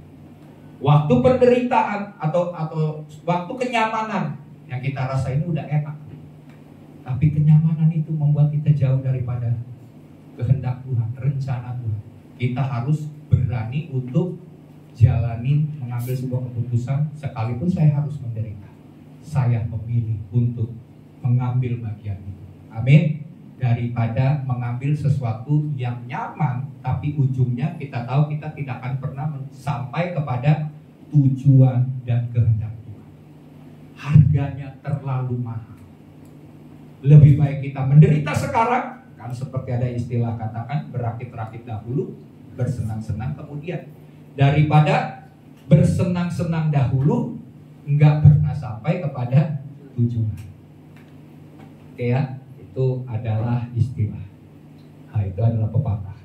Waktu penderitaan atau waktu kenyamanan yang kita rasa ini udah enak. Tapi kenyamanan itu membuat kita jauh daripada kehendak Tuhan, rencana Tuhan. Kita harus berani untuk jalani, mengambil sebuah keputusan. Sekalipun saya harus menderita, saya memilih untuk mengambil bagian itu. Amin. daripada mengambil sesuatu yang nyaman tapi ujungnya kita tahu kita tidak akan pernah sampai kepada tujuan dan kehendak Tuhan. Harganya terlalu mahal. Lebih baik kita menderita sekarang, kan seperti ada istilah katakan berakit-rakit dahulu, bersenang-senang kemudian, daripada bersenang-senang dahulu nggak pernah sampai kepada tujuan. Oke ya, itu adalah istilah. Nah, itu adalah pepatah.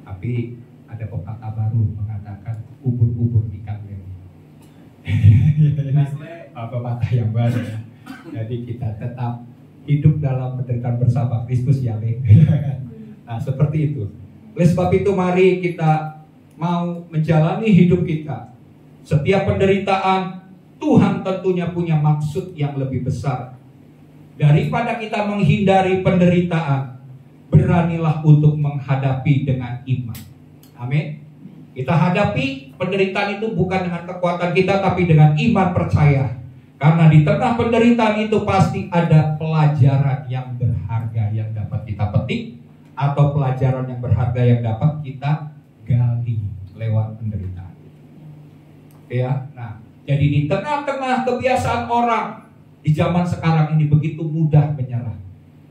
Tapi ada pepatah baru mengatakan ubur-ubur ikan lele. Pepatah yang baru ya. Jadi kita tetap hidup dalam penderitaan bersama Kristus ya, Le. Nah, seperti itu. Oleh sebab itu mari kita mau menjalani hidup kita. Setiap penderitaan Tuhan tentunya punya maksud yang lebih besar. Daripada kita menghindari penderitaan, beranilah untuk menghadapi dengan iman. Amin. Kita hadapi penderitaan itu bukan dengan kekuatan kita, tapi dengan iman percaya. Karena di tengah penderitaan itu pasti ada pelajaran yang berharga yang dapat kita petik, atau pelajaran yang berharga yang dapat kita gali lewat penderitaan. Ya, nah, jadi di tengah-tengah kebiasaan orang di zaman sekarang ini begitu mudah menyerah,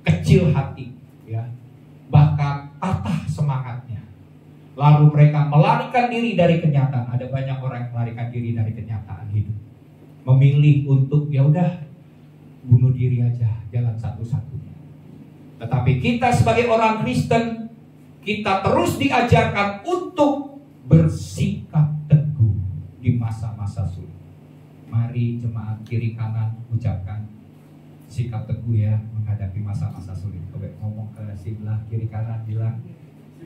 kecil hati, ya, bahkan patah semangatnya. Lalu mereka melarikan diri dari kenyataan. Ada banyak orang yang melarikan diri dari kenyataan hidup, memilih untuk ya udah bunuh diri aja, jalan satu-satunya. Tetapi kita sebagai orang Kristen, kita terus diajarkan untuk bersikap teguh di masa-masa sulit. Mari jemaat kiri kanan ucapkan sikap teguh ya menghadapi masa-masa sulit. Coba ngomong ke sebelah kiri kanan, bilang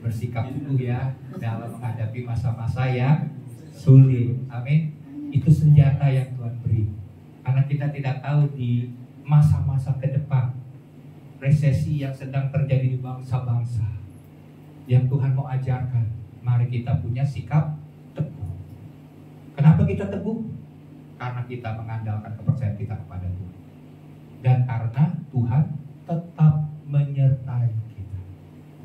bersikap teguh ya dalam menghadapi masa-masa yang sulit. Amin. Itu senjata yang Tuhan beri. Karena kita tidak tahu di masa-masa ke depan resesi yang sedang terjadi di bangsa-bangsa. Yang Tuhan mau ajarkan, mari kita punya sikap teguh. Kenapa kita teguh? Karena kita mengandalkan kepercayaan kita kepada Tuhan. Dan karena Tuhan tetap menyertai kita.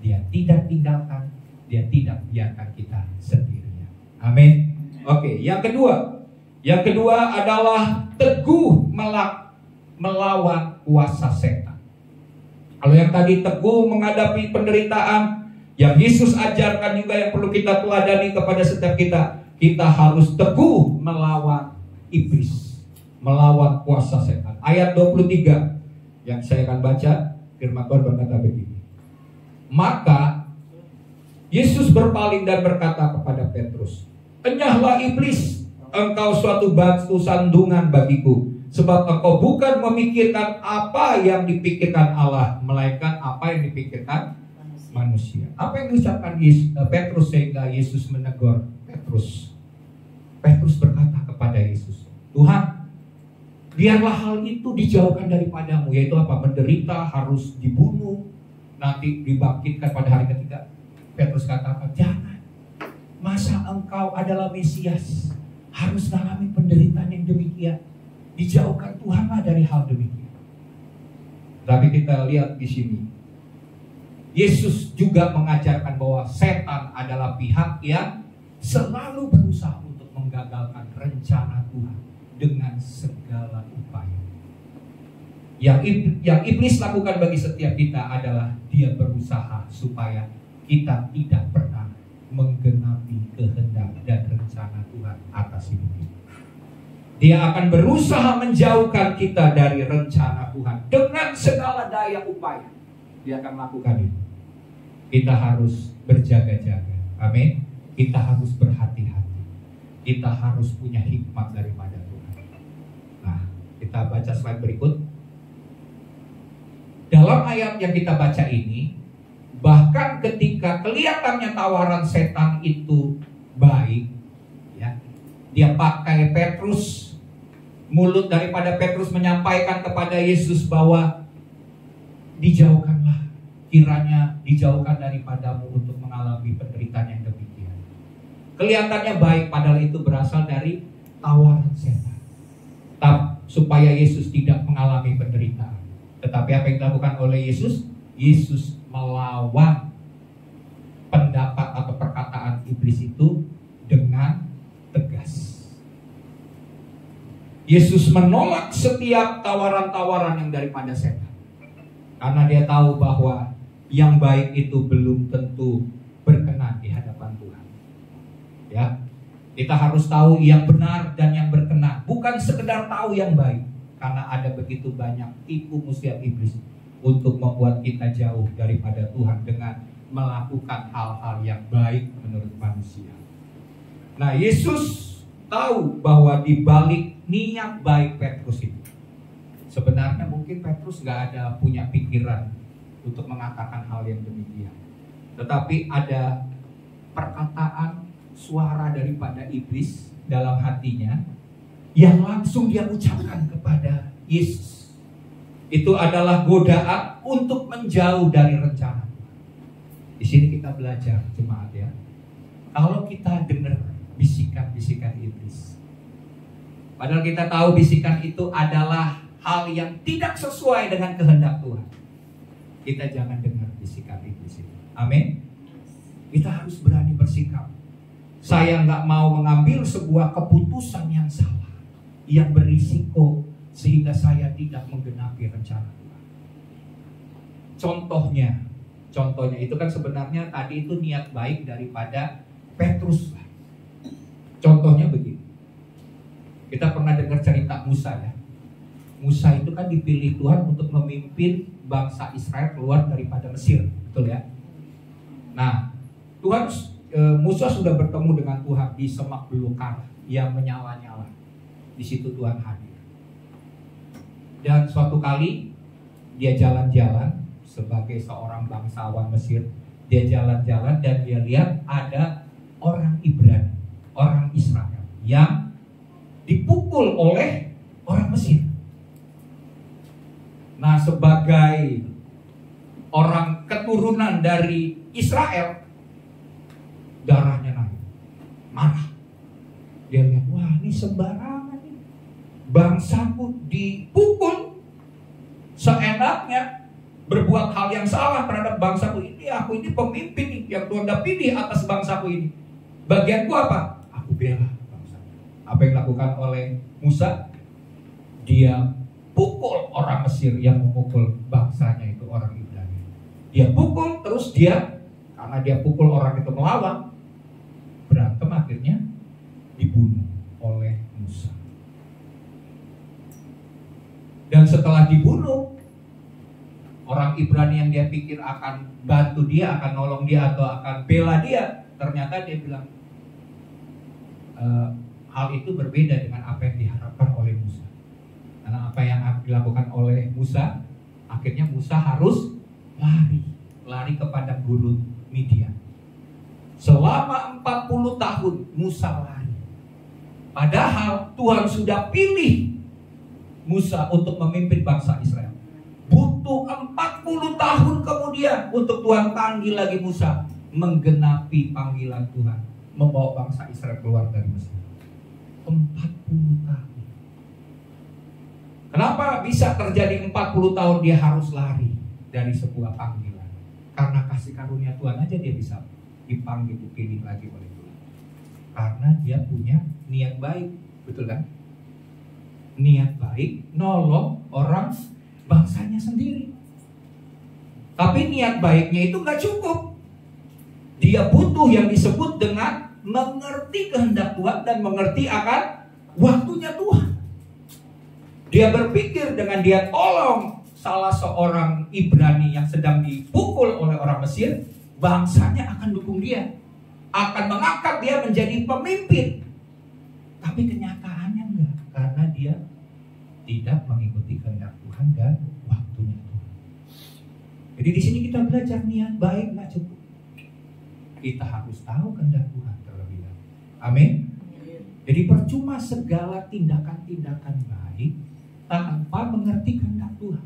Dia tidak tinggalkan, Dia tidak biarkan kita sendirian. Amin. Oke, yang kedua. Yang kedua adalah teguh melawan kuasa setan. Kalau yang tadi teguh menghadapi penderitaan, yang Yesus ajarkan juga yang perlu kita teladani kepada setiap kita. Kita harus teguh melawan iblis, melawan kuasa setan. Ayat 23 yang saya akan baca, firman Tuhan berkata begini. Maka Yesus berpaling dan berkata kepada Petrus, "Enyahlah iblis, engkau suatu batu sandungan bagiku, sebab engkau bukan memikirkan apa yang dipikirkan Allah, melainkan apa yang dipikirkan manusia." Apa yang diucapkan Petrus sehingga Yesus menegur Petrus? Petrus berkata kepada Yesus, "Tuhan, biarlah hal itu dijauhkan daripadamu." Yaitu apa? Menderita, harus dibunuh, nanti dibangkitkan pada hari ketiga. Petrus katakan, "Jangan. Masa engkau adalah Mesias harus mengalami penderitaan yang demikian? Dijauhkan Tuhanlah dari hal demikian." Tapi kita lihat di sini, Yesus juga mengajarkan bahwa setan adalah pihak yang selalu berusaha untuk menggagalkan rencana Tuhan dengan segala upaya. Yang iblis lakukan bagi setiap kita adalah dia berusaha supaya kita tidak pernah menggenapi kehendak dan rencana Tuhan atas hidup kita. Dia akan berusaha menjauhkan kita dari rencana Tuhan dengan segala daya upaya. Dia akan melakukan itu. Kita harus berjaga-jaga. Amin. Kita harus berhati-hati. Kita harus punya hikmat daripada Tuhan. Nah, kita baca slide berikut. Dalam ayat yang kita baca ini, bahkan ketika kelihatannya tawaran setan itu baik, ya, dia pakai Petrus, mulut daripada Petrus menyampaikan kepada Yesus bahwa dijauhkanlah, kiranya dijauhkan daripadamu untuk mengalami penderitaan yang demikian. Kelihatannya baik, padahal itu berasal dari tawaran setan, supaya Yesus tidak mengalami penderitaan. Tetapi apa yang dilakukan oleh Yesus? Yesus melawan pendapat atau perkataan iblis itu dengan tegas. Yesus menolak setiap tawaran-tawaran yang daripada setan. Karena dia tahu bahwa yang baik itu belum tentu berkenan di hadapan Tuhan. Ya, kita harus tahu yang benar dan yang berkenan, bukan sekedar tahu yang baik. Karena ada begitu banyak tipu muslihat iblis untuk membuat kita jauh daripada Tuhan dengan melakukan hal-hal yang baik menurut manusia. Nah, Yesus tahu bahwa di balik niat baik Petrus itu, sebenarnya mungkin Petrus gak ada punya pikiran untuk mengatakan hal yang demikian. Tetapi ada perkataan, suara daripada iblis dalam hatinya yang langsung dia ucapkan kepada Yesus. Itu adalah godaan untuk menjauh dari rencana Tuhan. Di sini kita belajar, jemaat ya. Kalau kita dengar bisikan-bisikan iblis, padahal kita tahu bisikan itu adalah hal yang tidak sesuai dengan kehendak Tuhan, kita jangan dengar bisikan iblis itu. Amin. Kita harus berani bersikap. Saya nggak mau mengambil sebuah keputusan yang salah, yang berisiko sehingga saya tidak menggenapi rencana Tuhan. Contohnya itu kan sebenarnya tadi itu niat baik daripada Petrus. Contohnya begini. Kita pernah dengar cerita Musa ya. Musa itu kan dipilih Tuhan untuk memimpin bangsa Israel keluar daripada Mesir, betul ya? Nah, Musa sudah bertemu dengan Tuhan di semak belukar yang menyala-nyala. Di situ Tuhan hadir. Dan suatu kali dia jalan-jalan sebagai seorang bangsawan Mesir. Dia jalan-jalan dan dia lihat ada orang Ibrani, orang Israel yang dipukul oleh orang Mesir. Nah, sebagai orang keturunan dari Israel, darahnya naik, marah. Dia lihat, wah ini sembarangan nih. Bangsaku dipukul seenaknya, berbuat hal yang salah terhadap bangsaku ini. Aku ini pemimpin nih, yang Tuhan udah pilih atas bangsaku ini. Bagianku apa? Aku bela bangsa. Apa yang dilakukan oleh Musa? Dia pukul orang Mesir yang memukul bangsanya itu, orang Ibrani. Dia pukul, terus karena dia pukul orang itu melawan, berantem, akhirnya dibunuh oleh Musa. Dan setelah dibunuh, orang Ibrani yang dia pikir akan bantu dia, akan nolong dia atau akan bela dia, ternyata dia bilang hal itu berbeda dengan apa yang diharapkan oleh Musa. Karena apa yang dilakukan oleh Musa, akhirnya Musa harus lari kepada gurun Midian. Selama 40 tahun Musa lari. Padahal Tuhan sudah pilih Musa untuk memimpin bangsa Israel. Butuh 40 tahun kemudian untuk Tuhan panggil lagi Musa, menggenapi panggilan Tuhan, membawa bangsa Israel keluar dari Mesir. 40 tahun. Kenapa bisa terjadi 40 tahun dia harus lari dari sebuah panggilan? Karena kasih karunia Tuhan aja dia bisa dipanggil, dipilih lagi oleh Tuhan. Karena dia punya niat baik, betul kan? Niat baik nolong orang bangsanya sendiri. Tapi niat baiknya itu gak cukup. Dia butuh yang disebut dengan mengerti kehendak Tuhan dan mengerti akan waktunya Tuhan. Dia berpikir dengan dia tolong salah seorang Ibrani yang sedang dipukul oleh orang Mesir, bangsanya akan dukung dia, akan mengangkat dia menjadi pemimpin. Tapi kenyataannya enggak, karena dia tidak mengikuti kehendak Tuhan dan waktunya Tuhan. Jadi di sini kita belajar niat baik nggak cukup. Kita harus tahu kehendak Tuhan terlebih dahulu. Amin. Jadi percuma segala tindakan-tindakan baik tanpa mengerti kehendak Tuhan.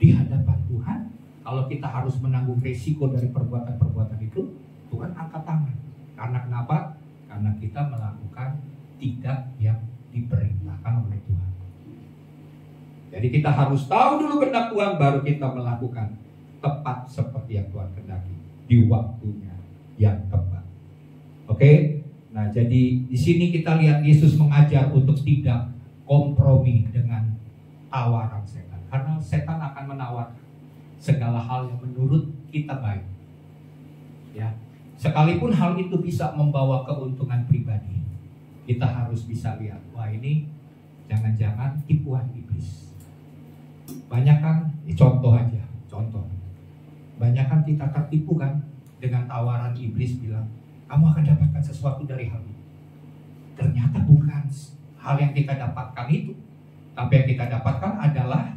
Di hadapan Tuhan, kalau kita harus menanggung resiko dari perbuatan-perbuatan itu, Tuhan angkat tangan. Karena kenapa? Karena kita melakukan tidak yang diperintahkan oleh Tuhan. Jadi kita harus tahu dulu kehendak Tuhan, baru kita melakukan tepat seperti yang Tuhan kehendaki di waktunya yang tepat. Oke? Nah, jadi di sini kita lihat Yesus mengajar untuk tidak kompromi dengan tawaran setan, karena setan akan menawarkan segala hal yang menurut kita baik. Ya, sekalipun hal itu bisa membawa keuntungan pribadi, kita harus bisa lihat, wah ini jangan-jangan tipuan iblis. Banyak kan, contoh aja, banyak kan kita tertipu kan dengan tawaran iblis bilang, kamu akan dapatkan sesuatu dari hal ini. Ternyata bukan hal yang kita dapatkan itu, tapi yang kita dapatkan adalah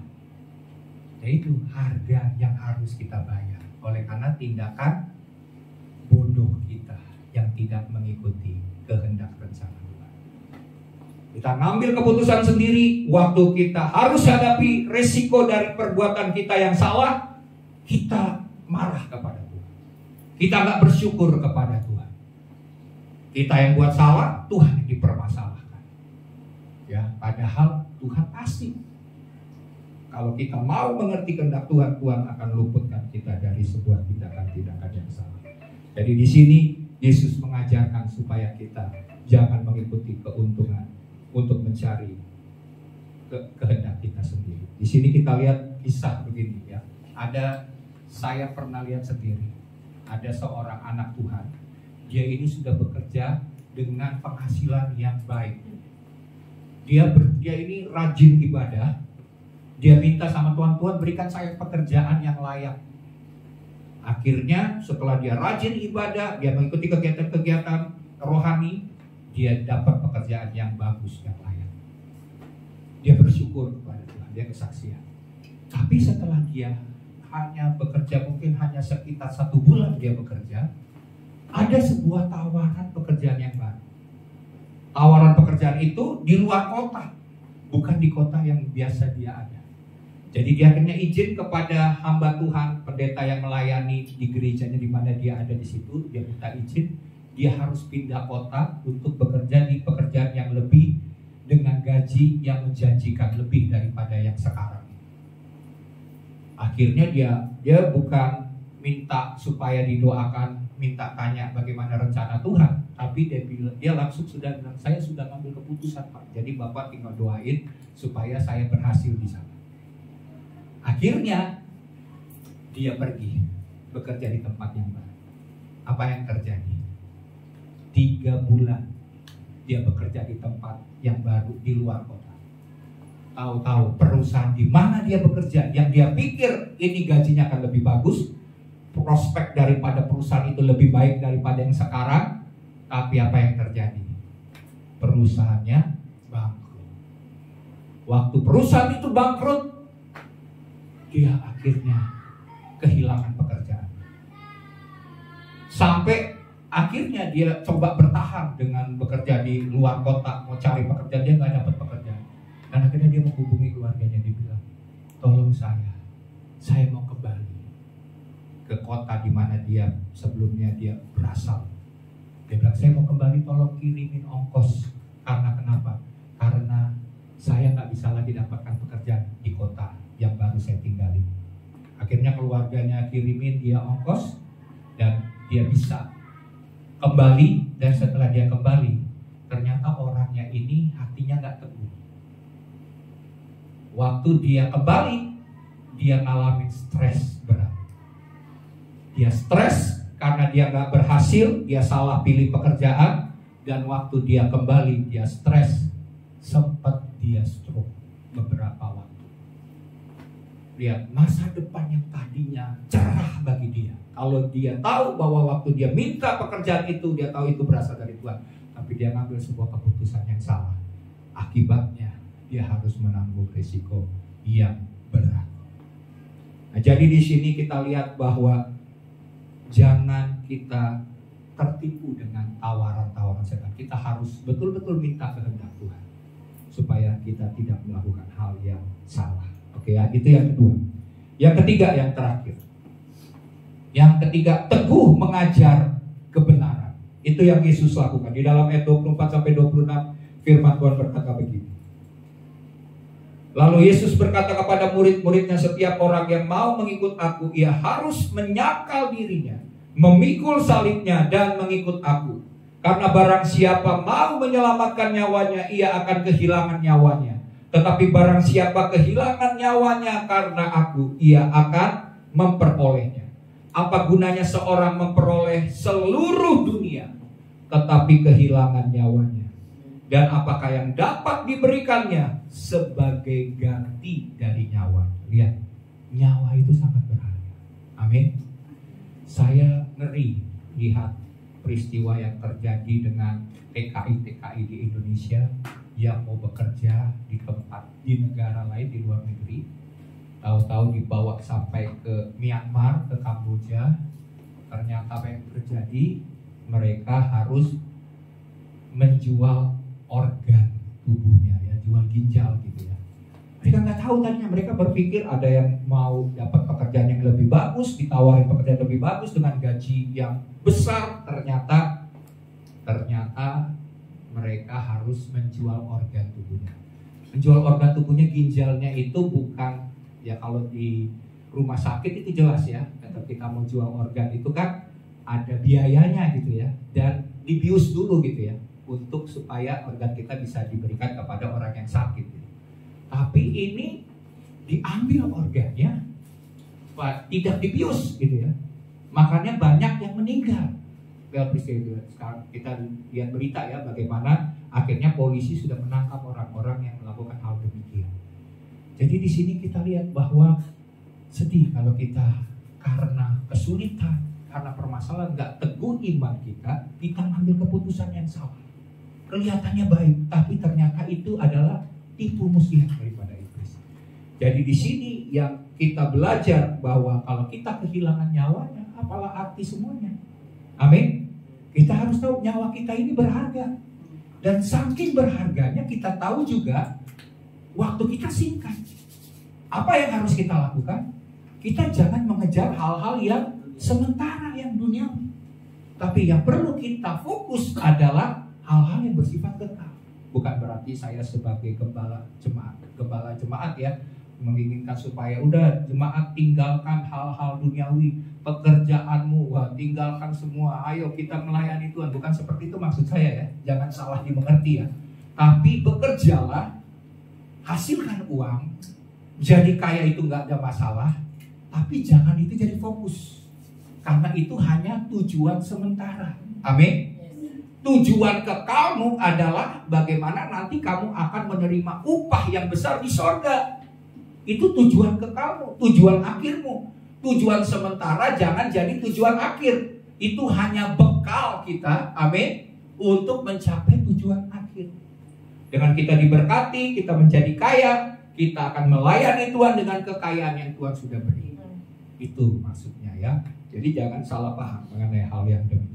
yaitu harga yang harus kita bayar oleh karena tindakan bodoh kita yang tidak mengikuti kehendak rencana Tuhan. Kita ngambil keputusan sendiri waktu kita harus hadapi resiko dari perbuatan kita yang salah, kita marah kepada Tuhan. Kita nggak bersyukur kepada Tuhan. Kita yang buat salah, Tuhan yang dipermasalahkan. Ya, padahal Tuhan pasti. Kalau kita mau mengerti kehendak Tuhan, Tuhan akan luputkan kita dari sebuah tindakan-tindakan yang salah. Jadi di sini Yesus mengajarkan supaya kita jangan mengikuti keuntungan untuk mencari kehendak kita sendiri. Di sini kita lihat kisah begini ya. Saya pernah lihat sendiri. Ada seorang anak Tuhan. Dia ini sudah bekerja dengan penghasilan yang baik. Dia ini rajin ibadah. Dia minta sama Tuhan, Tuhan berikan saya pekerjaan yang layak. Akhirnya setelah dia rajin ibadah, dia mengikuti kegiatan-kegiatan rohani, dia dapat pekerjaan yang bagus, yang layak. Dia bersyukur kepada Tuhan, dia kesaksian. Tapi setelah dia hanya bekerja, mungkin hanya sekitar 1 bulan dia bekerja, ada sebuah tawaran pekerjaan yang baru. Tawaran pekerjaan itu di luar kota, bukan di kota yang biasa dia ada. Jadi dia akhirnya izin kepada hamba Tuhan, pendeta yang melayani di gerejanya di mana dia ada di situ. Dia minta izin, dia harus pindah kota untuk bekerja di pekerjaan yang lebih dengan gaji yang menjanjikan lebih daripada yang sekarang. Akhirnya dia bukan minta supaya didoakan, minta tanya bagaimana rencana Tuhan, tapi dia langsung sudah bilang, saya sudah ngambil keputusan Pak. Jadi Bapak tinggal doain supaya saya berhasil di sana. Akhirnya dia pergi bekerja di tempat yang baru. Apa yang terjadi? 3 bulan dia bekerja di tempat yang baru di luar kota. Tahu-tahu perusahaan di mana dia bekerja, yang dia pikir ini gajinya akan lebih bagus, prospek daripada perusahaan itu lebih baik daripada yang sekarang, tapi apa yang terjadi? Perusahaannya bangkrut. Waktu perusahaan itu bangkrut, dia akhirnya kehilangan pekerjaan. Sampai akhirnya dia coba bertahan dengan bekerja di luar kota, mau cari pekerjaan, dia nggak dapat pekerjaan. Dan akhirnya dia menghubungi keluarganya, dia bilang, tolong saya mau kembali ke kota di mana dia sebelumnya dia berasal. Dia bilang, saya mau kembali, tolong kirimin ongkos. Karena kenapa? Karena saya nggak bisa lagi dapatkan pekerjaan di kota yang baru saya tinggali. Akhirnya keluarganya kirimin dia ongkos dan dia bisa kembali. Dan setelah dia kembali, ternyata orangnya ini hatinya nggak teguh. Waktu dia kembali, dia ngalamin stres berat. Dia stres karena dia nggak berhasil, dia salah pilih pekerjaan, dan waktu dia kembali dia stres, sempat dia stroke beberapa waktu. Lihat, masa depan yang tadinya cerah bagi dia. Kalau dia tahu bahwa waktu dia minta pekerjaan itu, dia tahu itu berasal dari Tuhan, tapi dia ngambil sebuah keputusan yang salah. Akibatnya dia harus menanggung risiko yang berat. Nah, jadi di sini kita lihat bahwa jangan kita tertipu dengan tawaran-tawaran setan. Kita harus betul-betul minta kehendak Tuhan supaya kita tidak melakukan hal yang salah. Oke ya, itu yang kedua. Yang ketiga, yang terakhir. Yang ketiga, teguh mengajar kebenaran. Itu yang Yesus lakukan. Di dalam ayat 24-26 firman Tuhan berkata begini. Lalu Yesus berkata kepada murid-muridnya, setiap orang yang mau mengikut aku, ia harus menyangkal dirinya, memikul salibnya dan mengikut aku. Karena barang siapa mau menyelamatkan nyawanya, ia akan kehilangan nyawanya. Tetapi barang siapa kehilangan nyawanya karena aku, ia akan memperolehnya. Apa gunanya seorang memperoleh seluruh dunia, tetapi kehilangan nyawanya? Dan apakah yang dapat diberikannya sebagai ganti dari nyawa? Lihat, nyawa itu sangat berharga. Amin. Saya ngeri lihat peristiwa yang terjadi dengan TKI di Indonesia yang mau bekerja di tempat di negara lain, di luar negeri, tahu-tahu dibawa sampai ke Myanmar, ke Kamboja. Ternyata apa yang terjadi, mereka harus menjual organ tubuhnya, ya, jual ginjal gitu ya. Mereka nggak tahu tadinya, mereka berpikir ada yang mau dapat pekerjaan yang lebih bagus, ditawarin pekerjaan lebih bagus dengan gaji yang besar. Ternyata mereka harus menjual organ tubuhnya. Menjual organ tubuhnya, ginjalnya itu bukan, ya kalau di rumah sakit itu jelas ya, kalau kita mau jual organ itu kan ada biayanya gitu ya, dan dibius dulu gitu ya, untuk supaya organ kita bisa diberikan kepada orang yang sakit gitu. Tapi ini diambil organnya, tidak dibius gitu ya, makanya banyak yang meninggal. Sekarang kita lihat berita ya, bagaimana akhirnya polisi sudah menangkap orang-orang yang melakukan hal demikian. Jadi di sini kita lihat bahwa sedih kalau kita karena kesulitan, karena permasalahan nggak teguh iman kita mengambil keputusan yang salah. Kelihatannya baik, tapi ternyata itu adalah tipu muslihat daripada iblis. Jadi di sini yang kita belajar bahwa kalau kita kehilangan nyawanya, apalah arti semuanya. Amin. Kita harus tahu nyawa kita ini berharga. Dan saking berharganya kita tahu juga waktu kita singkat. Apa yang harus kita lakukan? Kita jangan mengejar hal-hal yang sementara, yang duniawi. Tapi yang perlu kita fokus adalah hal-hal yang bersifat kekal. Bukan berarti saya sebagai gembala jemaat ya, menginginkan supaya udah jemaat tinggalkan hal-hal duniawi, pekerjaanmu, tinggalkan semua, ayo kita melayani Tuhan. Bukan seperti itu maksud saya ya, jangan salah dimengerti ya. Tapi bekerjalah, hasilkan uang, jadi kaya itu nggak ada masalah, tapi jangan itu jadi fokus, karena itu hanya tujuan sementara. Amin. Tujuan kekalmu adalah bagaimana nanti kamu akan menerima upah yang besar di sorga. Itu tujuan kekalmu, tujuan akhirmu. Tujuan sementara jangan jadi tujuan akhir. Itu hanya bekal kita, amin, untuk mencapai tujuan akhir. Dengan kita diberkati, kita menjadi kaya, kita akan melayani Tuhan dengan kekayaan yang Tuhan sudah beri. Itu maksudnya ya. Jadi jangan salah paham mengenai hal yang demikian.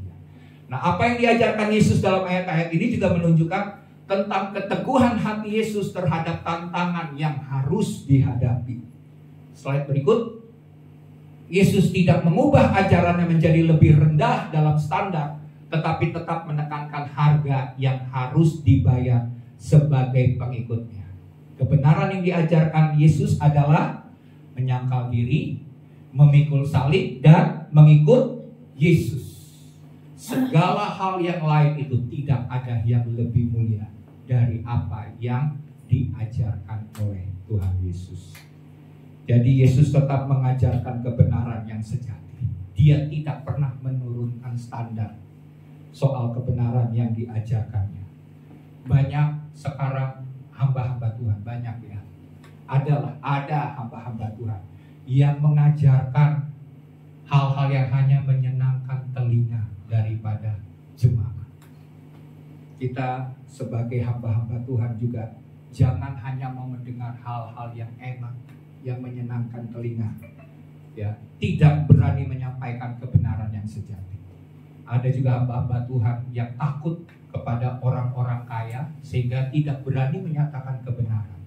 Nah, apa yang diajarkan Yesus dalam ayat-ayat ini juga menunjukkan tentang keteguhan hati Yesus terhadap tantangan yang harus dihadapi. Slide berikut. Yesus tidak mengubah ajarannya menjadi lebih rendah dalam standar, tetapi tetap menekankan harga yang harus dibayar sebagai pengikutnya. Kebenaran yang diajarkan Yesus adalah menyangkal diri, memikul salib, dan mengikut Yesus. Segala hal yang lain itu tidak ada yang lebih mulia dari apa yang diajarkan oleh Tuhan Yesus. Jadi Yesus tetap mengajarkan kebenaran yang sejati. Dia tidak pernah menurunkan standar soal kebenaran yang diajarkannya. Banyak sekarang hamba-hamba Tuhan, banyak ya. Ada hamba-hamba Tuhan yang mengajarkan hal-hal yang hanya menyenangkan telinga daripada jemaat. Kita sebagai hamba-hamba Tuhan juga jangan hanya mau mendengar hal-hal yang enak, yang menyenangkan telinga, ya, tidak berani menyampaikan kebenaran yang sejati. Ada juga hamba-hamba Tuhan yang takut kepada orang-orang kaya sehingga tidak berani menyatakan kebenaran.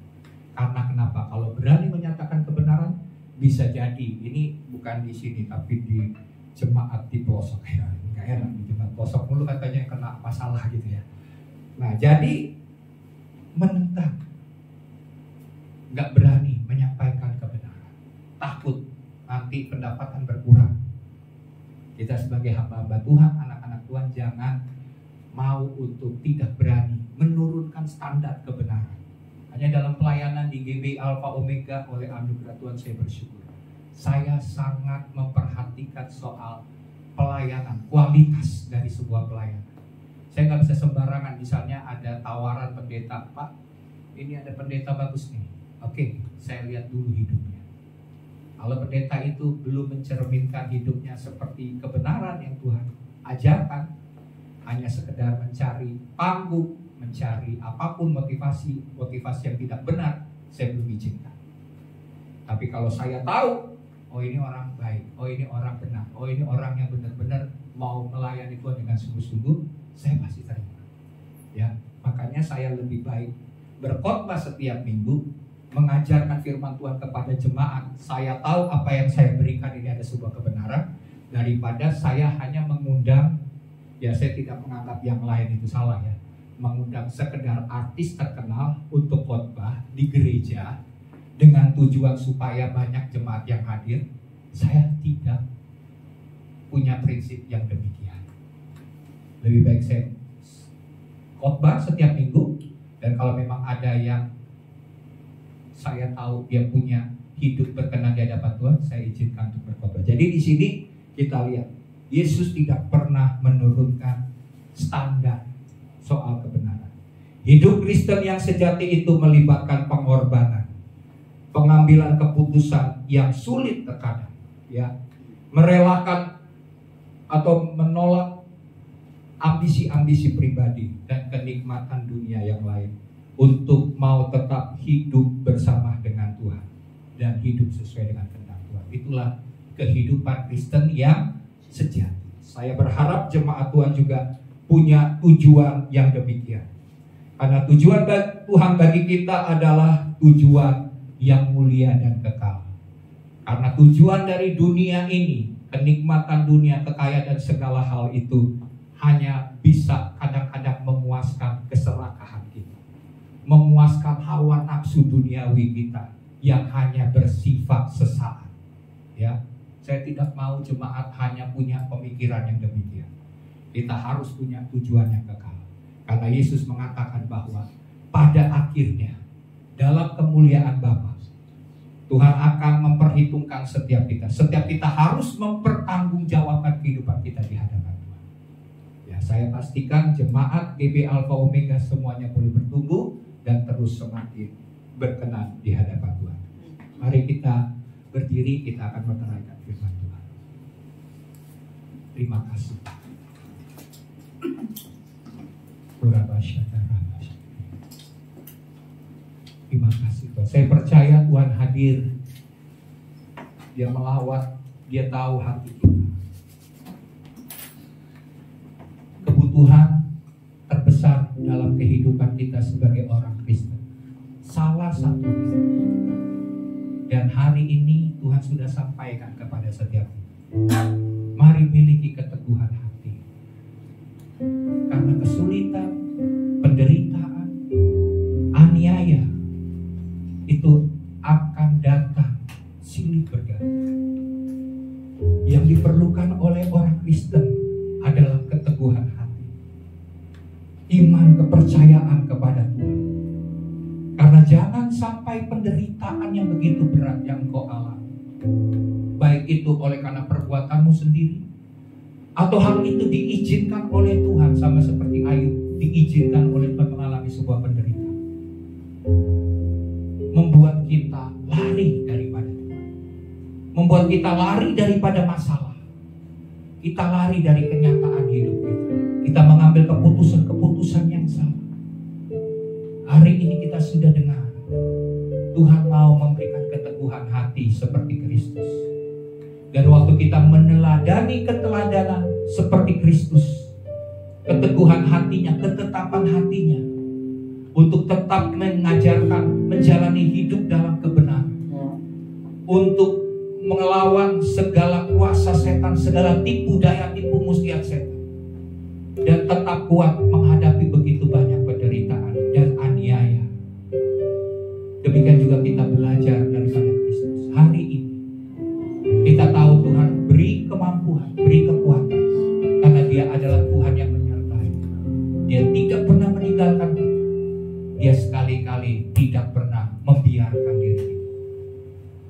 Karena kenapa? Kalau berani menyatakan kebenaran, bisa jadi ini bukan di sini tapi di jemaat di pelosok ya. Nggak enak di jemaat pelosok mulu katanya kena masalah gitu ya. Nah, jadi menentang nggak berani menyampaikan kebenaran, takut nanti pendapatan berkurang. Kita sebagai hamba-hamba Tuhan, anak-anak Tuhan, jangan mau untuk tidak berani menurunkan standar kebenaran. Hanya dalam pelayanan di GB Alpha Omega oleh anugerah Tuhan saya bersyukur. Saya sangat memperhatikan soal pelayanan, kualitas dari sebuah pelayanan. Saya nggak bisa sembarangan, misalnya ada tawaran pendeta, Pak, ini ada pendeta bagus nih. Oke, saya lihat dulu hidupnya. Kalau pendeta itu belum mencerminkan hidupnya seperti kebenaran yang Tuhan ajarkan, hanya sekedar mencari panggung, mencari apapun motivasi yang tidak benar, saya belum izinkan. Tapi kalau saya tahu, oh ini orang baik, oh ini orang benar, oh ini orang yang benar-benar mau melayani Tuhan dengan sungguh-sungguh, saya pasti terima. Ya, makanya saya lebih baik berkhotbah setiap minggu, mengajarkan firman Tuhan kepada jemaat. Saya tahu apa yang saya berikan ini ada sebuah kebenaran, daripada saya hanya mengundang, ya saya tidak menganggap yang lain itu salah ya, mengundang sekedar artis terkenal untuk khotbah di gereja dengan tujuan supaya banyak jemaat yang hadir. Saya tidak punya prinsip yang demikian. Lebih baik saya khotbah setiap minggu, dan kalau memang ada yang saya tahu dia punya hidup berkenan di hadapan Tuhan, saya izinkan untuk berkhotbah. Jadi di sini kita lihat Yesus tidak pernah menurunkan standar soal kebenaran. Hidup Kristen yang sejati itu melibatkan pengorbanan, pengambilan keputusan yang sulit terkadang, ya, merelakan atau menolak ambisi-ambisi pribadi dan kenikmatan dunia yang lain untuk mau tetap hidup bersama dengan Tuhan dan hidup sesuai dengan kehendak Tuhan. Itulah kehidupan Kristen yang sejati. Saya berharap jemaat Tuhan juga punya tujuan yang demikian. Karena tujuan Tuhan bagi kita adalah tujuan yang mulia dan kekal. Karena tujuan dari dunia ini, kenikmatan dunia, kekayaan dan segala hal itu hanya bisa kadang-kadang memuaskan keserakahan kita, memuaskan hawa nafsu duniawi kita yang hanya bersifat sesaat. Ya, saya tidak mau jemaat hanya punya pemikiran yang demikian. Kita harus punya tujuan yang kekal. Karena Yesus mengatakan bahwa pada akhirnya dalam kemuliaan Bapa, Tuhan akan memperhitungkan setiap kita. Setiap kita harus mempertanggungjawabkan kehidupan kita di hadapan Tuhan. Ya, saya pastikan jemaat GB Alpha Omega semuanya boleh bertumbuh dan terus semakin berkenan di hadapan Tuhan. Mari kita berdiri, kita akan menerangkan firman Tuhan. Terima kasih. Terima kasih Tuhan. Saya percaya Tuhan hadir. Dia melawat, dia tahu hati kita. Kebutuhan terbesar dalam kehidupan kita sebagai orang Kristen, salah satunya. Dan hari ini Tuhan sudah sampaikan kepada setiap kita. Mari miliki keteguhan hati. Karena kesulitan, penderitaan, aniaya itu akan datang silih berganti. Yang diperlukan oleh orang Kristen adalah keteguhan hati, iman, kepercayaan kepada Tuhan. Karena jangan sampai penderitaan yang begitu berat yang kau alami, baik itu oleh karena perbuatanmu sendiri, atau hal itu diizinkan oleh Tuhan, sama seperti Ayub diizinkan oleh Tuhan mengalami sebuah penderitaan, membuat kita lari daripada Tuhan, membuat kita lari daripada masalah, kita lari dari kenyataan hidup kita, kita mengambil keputusan-keputusan yang salah. Hari ini kita sudah dengar Tuhan mau memberikan keteguhan hati seperti Kristus. Dan waktu kita meneladani keteladanan seperti Kristus, keteguhan hatinya, ketetapan hatinya, untuk tetap mengajarkan, menjalani hidup dalam kebenaran, untuk melawan segala kuasa setan, segala tipu daya, tipu muslihat setan, dan tetap kuat menghadapi begitu banyak penderitaan dan aniaya. Demikian juga kita adalah Tuhan yang menyertai. Dia tidak pernah meninggalkan kita. Dia sekali-kali tidak pernah membiarkan diri kita.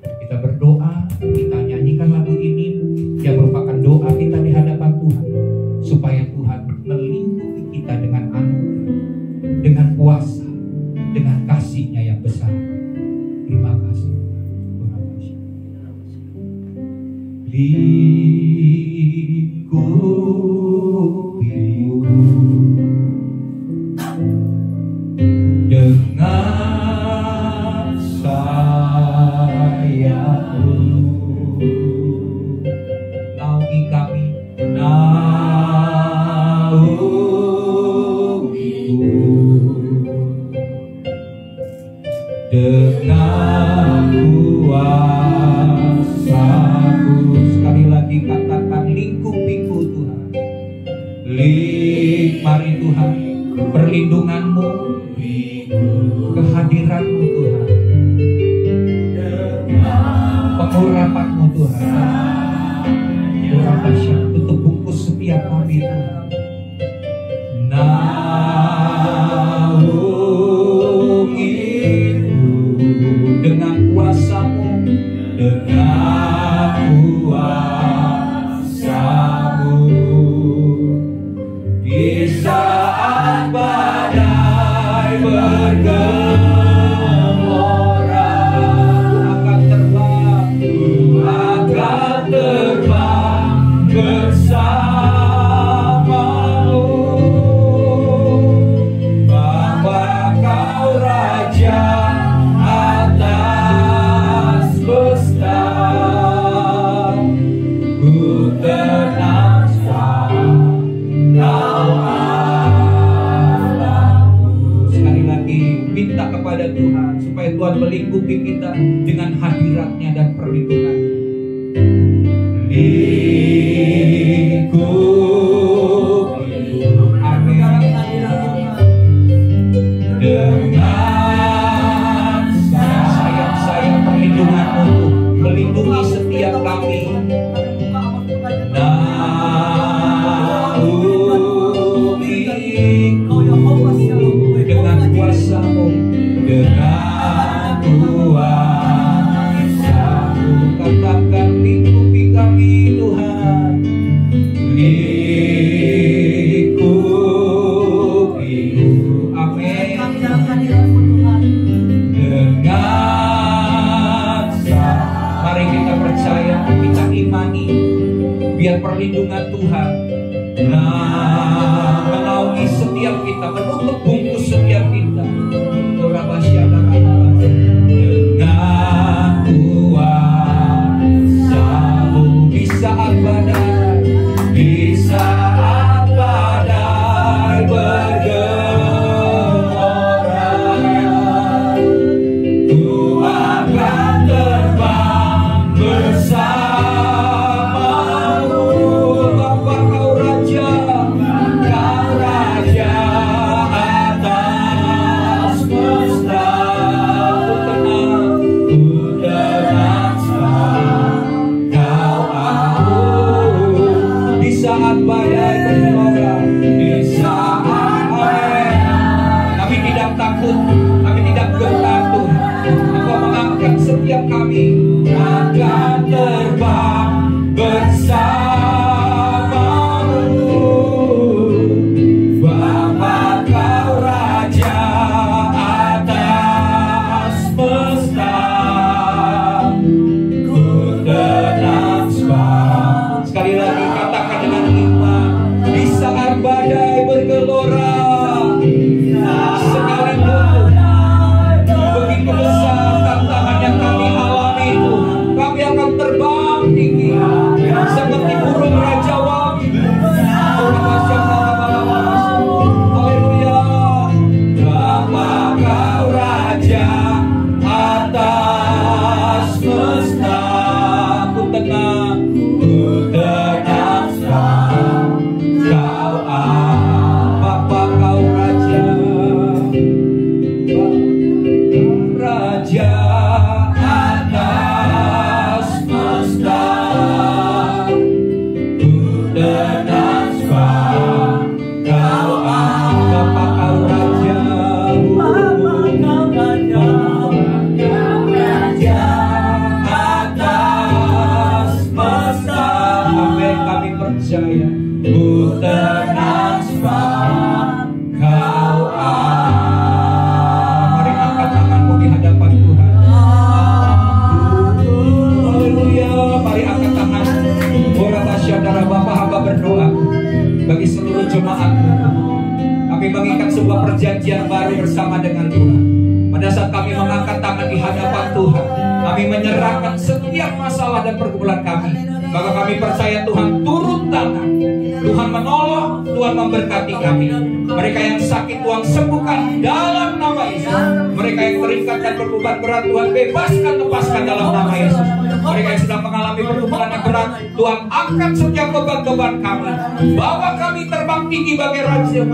Kita berdoa, kita nyanyikan lagu ini yang merupakan doa kita di hadapan Tuhan, supaya Tuhan melindungi kita dengan anugerah, dengan kuasa, dengan kasih-Nya yang besar. Terima kasih. Lingkupiku dengan sayapmu, naungi kami, naungiku dengan kuasa-Mu. Sekali lagi katakan, lingkupiku Tuhan. Mari Tuhan, perlindungan-Mu, kehadiran-Mu Tuhan, pengurapan-Mu Tuhan, tutup bungkus setiap kami Tuhan. Naungiku dengan kuasa-Mu, dengan kuasa-Mu. Di saat badai bergelora, akan terbang bersama-Mu, bahwa Kau Raja atas semesta. Ku tenang Kau Allahku. Sekali lagi minta kepada Tuhan supaya Tuhan melingkupi kita dengan hadirat-Nya dan perlindungan-Nya. Lingkupi, amin, dengan sayap-sayap perlindungan-Mu, melindungi setiap kami. Dengan kuasa-Mu, dengan kuasa-Mu, katakan lingkupi kami Tuhan, lingkupi, amin, dengan mari kita percaya, kita imani, biar perlindungan Tuhan menaungi setiap kita, menutup bungkus setiap kita. Dengan kuasa-Mu, di saat badai, di saat badai bergelora, Ku akan terbang bersama-Mu, bahwa Kau Raja atas semesta. Ku tenang Kau aku. Di saat badai bergelora, di saat kami tidak takut, kami tidak gentar Tuhan. Engkau mengangkat setiap kami, akan terbang bersama-Mu, Bapa Kau Raja atas semesta. Ku tenang sekali lagi katakan dengan iman, di saat badai bergelora, sekalipun begitu besar tantangan yang kami alami, kami akan terbang tinggi seperti burung rajawan. Haleluya. Bapa Kau Raja atas semesta. Ku tenang Kau Allah. Bapa jemaat-Mu. Kami mengikat sebuah perjanjian baru bersama dengan Tuhan. Pada saat kami mengangkat tangan di hadapan Tuhan, kami menyerahkan setiap masalah dan pergumulan kami. Maka kami percaya Tuhan turun tangan, Tuhan menolong, Tuhan memberkati kami. Mereka yang sakit Tuhan sembuhkan dalam nama Yesus. Mereka yang terikat dan berbeban berat Tuhan bebaskan, lepaskan dalam nama Yesus. Mereka yang sedang mengalami pergumulan yang berat, Tuhan angkat setiap beban-beban kami. Bawa kami terbang tinggi bagai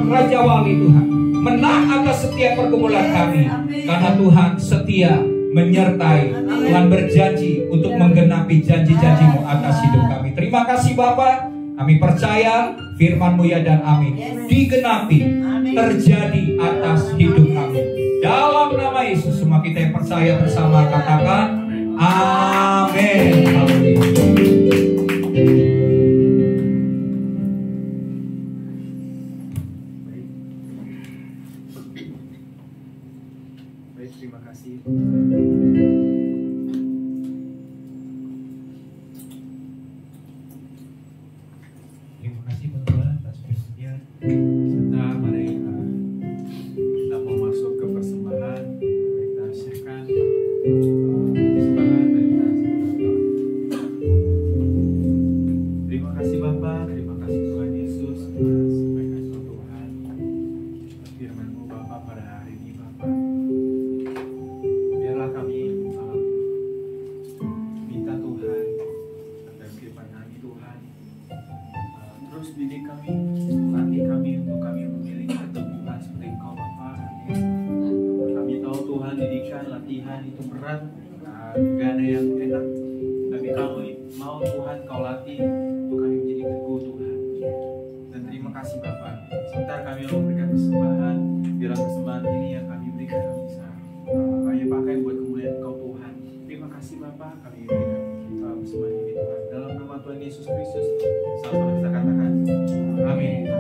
Raja Wali Tuhan. Menang atas setiap pergumulan kami. Karena Tuhan setia menyertai. Tuhan berjanji untuk menggenapi janji-janji-Mu atas hidup kami. Terima kasih Bapa. Kami percaya firman-Mu ya dan amin. Digenapi, terjadi atas hidup kami. Dalam nama Yesus, semua kita yang percaya bersama katakan amin. Baik, terima kasih. Terima kasih Bapak atas firman-Nya. Serta mari kita mau masuk ke persembahan. Mari kita siapkan persembahan dan kita berdoa. Terima kasih Bapak, terima kasih Tuhan Yesus atas kebaikan Tuhan. Firman-Mu Bapak pada hari ini Bapak. Biarlah kami minta Tuhan agar firman-Kami Tuhan terus didik kami, latih kami untuk kami memiliki keteguhan seperti Engkau Bapa. Kami tahu Tuhan didikan, latihan itu berat, gak ada yang enak. Tapi kami mau Tuhan Kau latih untuk kami menjadi teguh Tuhan. Dan terima kasih Bapa. Sebentar kami mau berikan persembahan. Biarlah persembahan ini yang kami berikan kami bisa kami pakai buat kemuliaan Engkau Tuhan. Terima kasih Bapa. Kami berikan persembahan ini Tuhan. Dalam nama Tuhan Yesus Kristus. Sama kita katakan amin.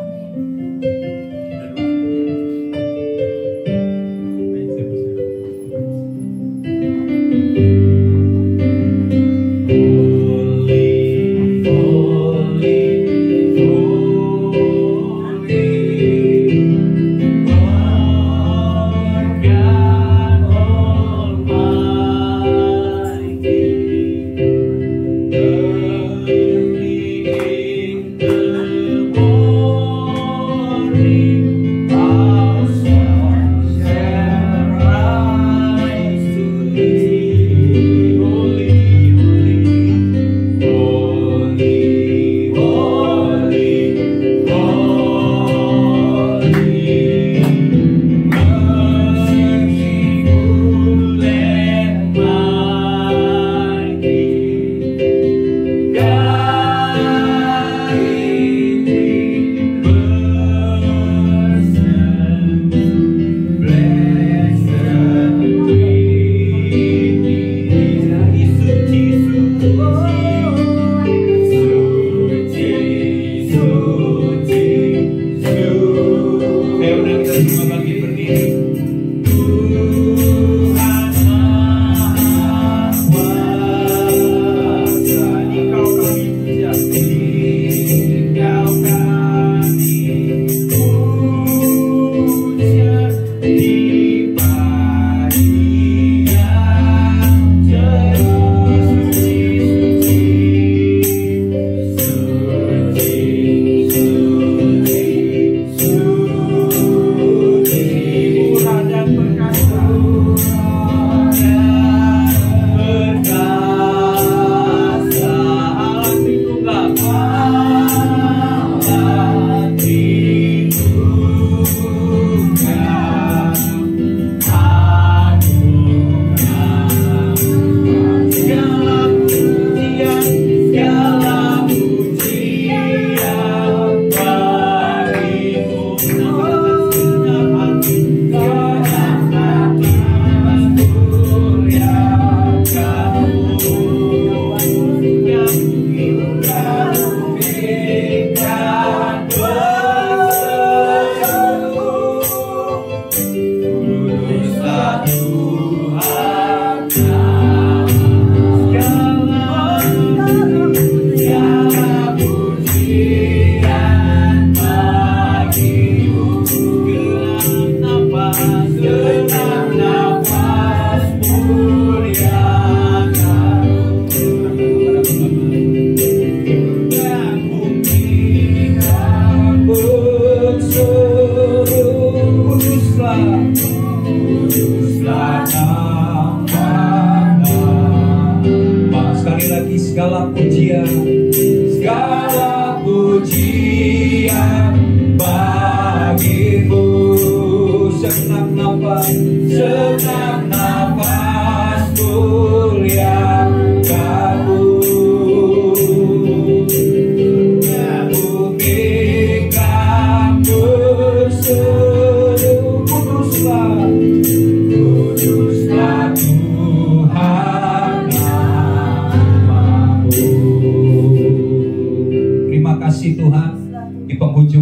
Holy, holy, holy.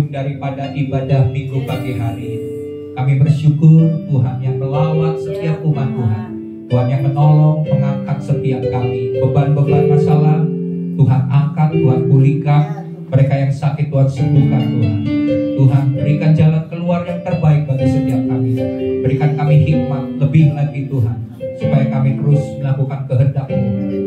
ujung daripada ibadah minggu pagi hari ini. Kami bersyukur Tuhan yang melawat setiap umat Tuhan, Tuhan yang menolong, mengangkat setiap kami. Beban-beban masalah Tuhan angkat, Tuhan pulihkan. Mereka yang sakit Tuhan sembuhkan Tuhan. Tuhan berikan jalan keluar yang terbaik bagi setiap kami. Berikan kami hikmat lebih lagi Tuhan, supaya kami terus melakukan kehendak-Mu,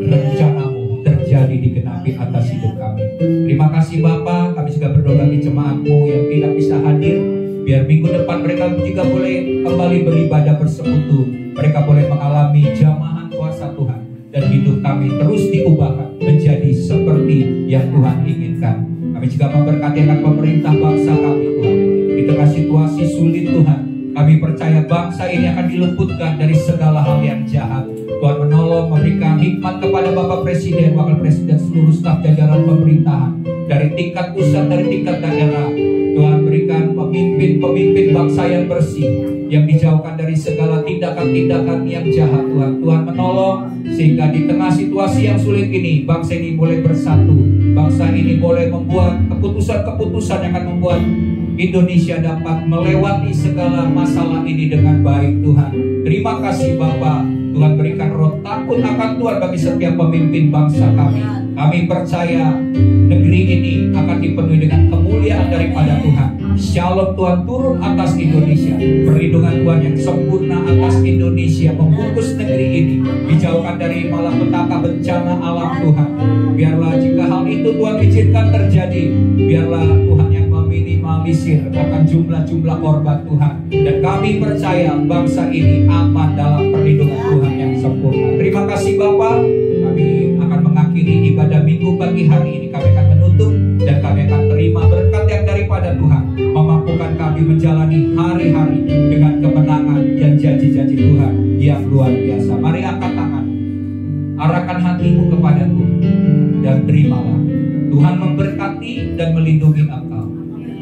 rencana-Mu terjadi digenapi atas hidup kami. Terima kasih Bapa. Kami juga berdoa bagi jemaat-Mu yang tidak bisa hadir, biar minggu depan mereka juga boleh kembali beribadah bersekutu. Mereka boleh mengalami jamahan kuasa Tuhan, dan hidup kami terus diubahkan menjadi seperti yang Tuhan inginkan. Kami juga memberkati akan pemerintah bangsa kami Tuhan. Di tengah situasi sulit Tuhan, kami percaya bangsa ini akan diluputkan dari segala hal yang jahat. Tuhan menolong, memberikan hikmat kepada Bapak Presiden, Wakil Presiden, seluruh staf jajaran pemerintahan, dari tingkat pusat, dari tingkat daerah. Tuhan berikan pemimpin bangsa yang bersih, yang dijauhkan dari segala tindakan-tindakan yang jahat Tuhan. Tuhan menolong sehingga di tengah situasi yang sulit ini, bangsa ini boleh bersatu. Bangsa ini boleh membuat keputusan-keputusan yang akan membuat Indonesia dapat melewati segala masalah ini dengan baik Tuhan. Terima kasih Bapa. Tuhan berikan roh takut akan Tuhan bagi setiap pemimpin bangsa kami. Kami percaya negeri ini akan dipenuhi dengan kemuliaan daripada Tuhan. Shalom Tuhan turun atas Indonesia. Perlindungan Tuhan yang sempurna atas Indonesia membungkus negeri ini, dijauhkan dari malapetaka bencana alam Tuhan. Biarlah jika hal itu Tuhan izinkan terjadi, biarlah Tuhan yang meminimalisir akan jumlah korban Tuhan. Dan kami percaya bangsa ini aman dalam perlindungan Tuhan yang sempurna. Terima kasih Bapa. Kami akan mengakhiri ibadah minggu pagi hari ini. Kami akan menutup dan kami akan terima berkat yang daripada Tuhan, memampukan kami menjalani hari-hari dengan kemenangan dan janji-janji Tuhan yang luar biasa. Mari angkat tangan, arahkan hatimu kepada Tuhan dan terimalah. Tuhan memberkati dan melindungi engkau.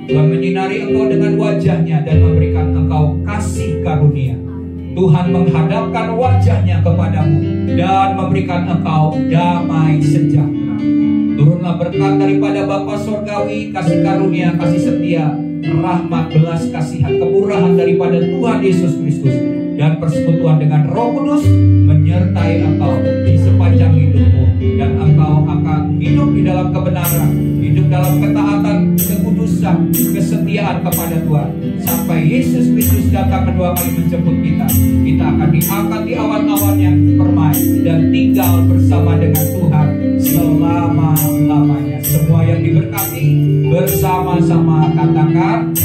Tuhan menyinari engkau dengan wajahnya dan memberikan engkau kasih karunia. Tuhan menghadapkan wajahnya kepadamu dan memberikan engkau damai sejahtera. Turunlah berkat daripada Bapa Sorgawi, kasih karunia, kasih setia, rahmat, belas kasihan, kemurahan daripada Tuhan Yesus Kristus, dan persekutuan dengan Roh Kudus menyertai engkau di sepanjang hidupmu. Dan engkau akan hidup di dalam kebenaran, hidup dalam ketaatan, kekudusan, kesetiaan kepada Tuhan, sampai Yesus Kristus datang kedua kali menjemput kita. Kita akan diangkat di awan-awan yang permai dan tinggal bersama dengan Tuhan selama-lamanya. Semua yang diberkati bersama-sama katakan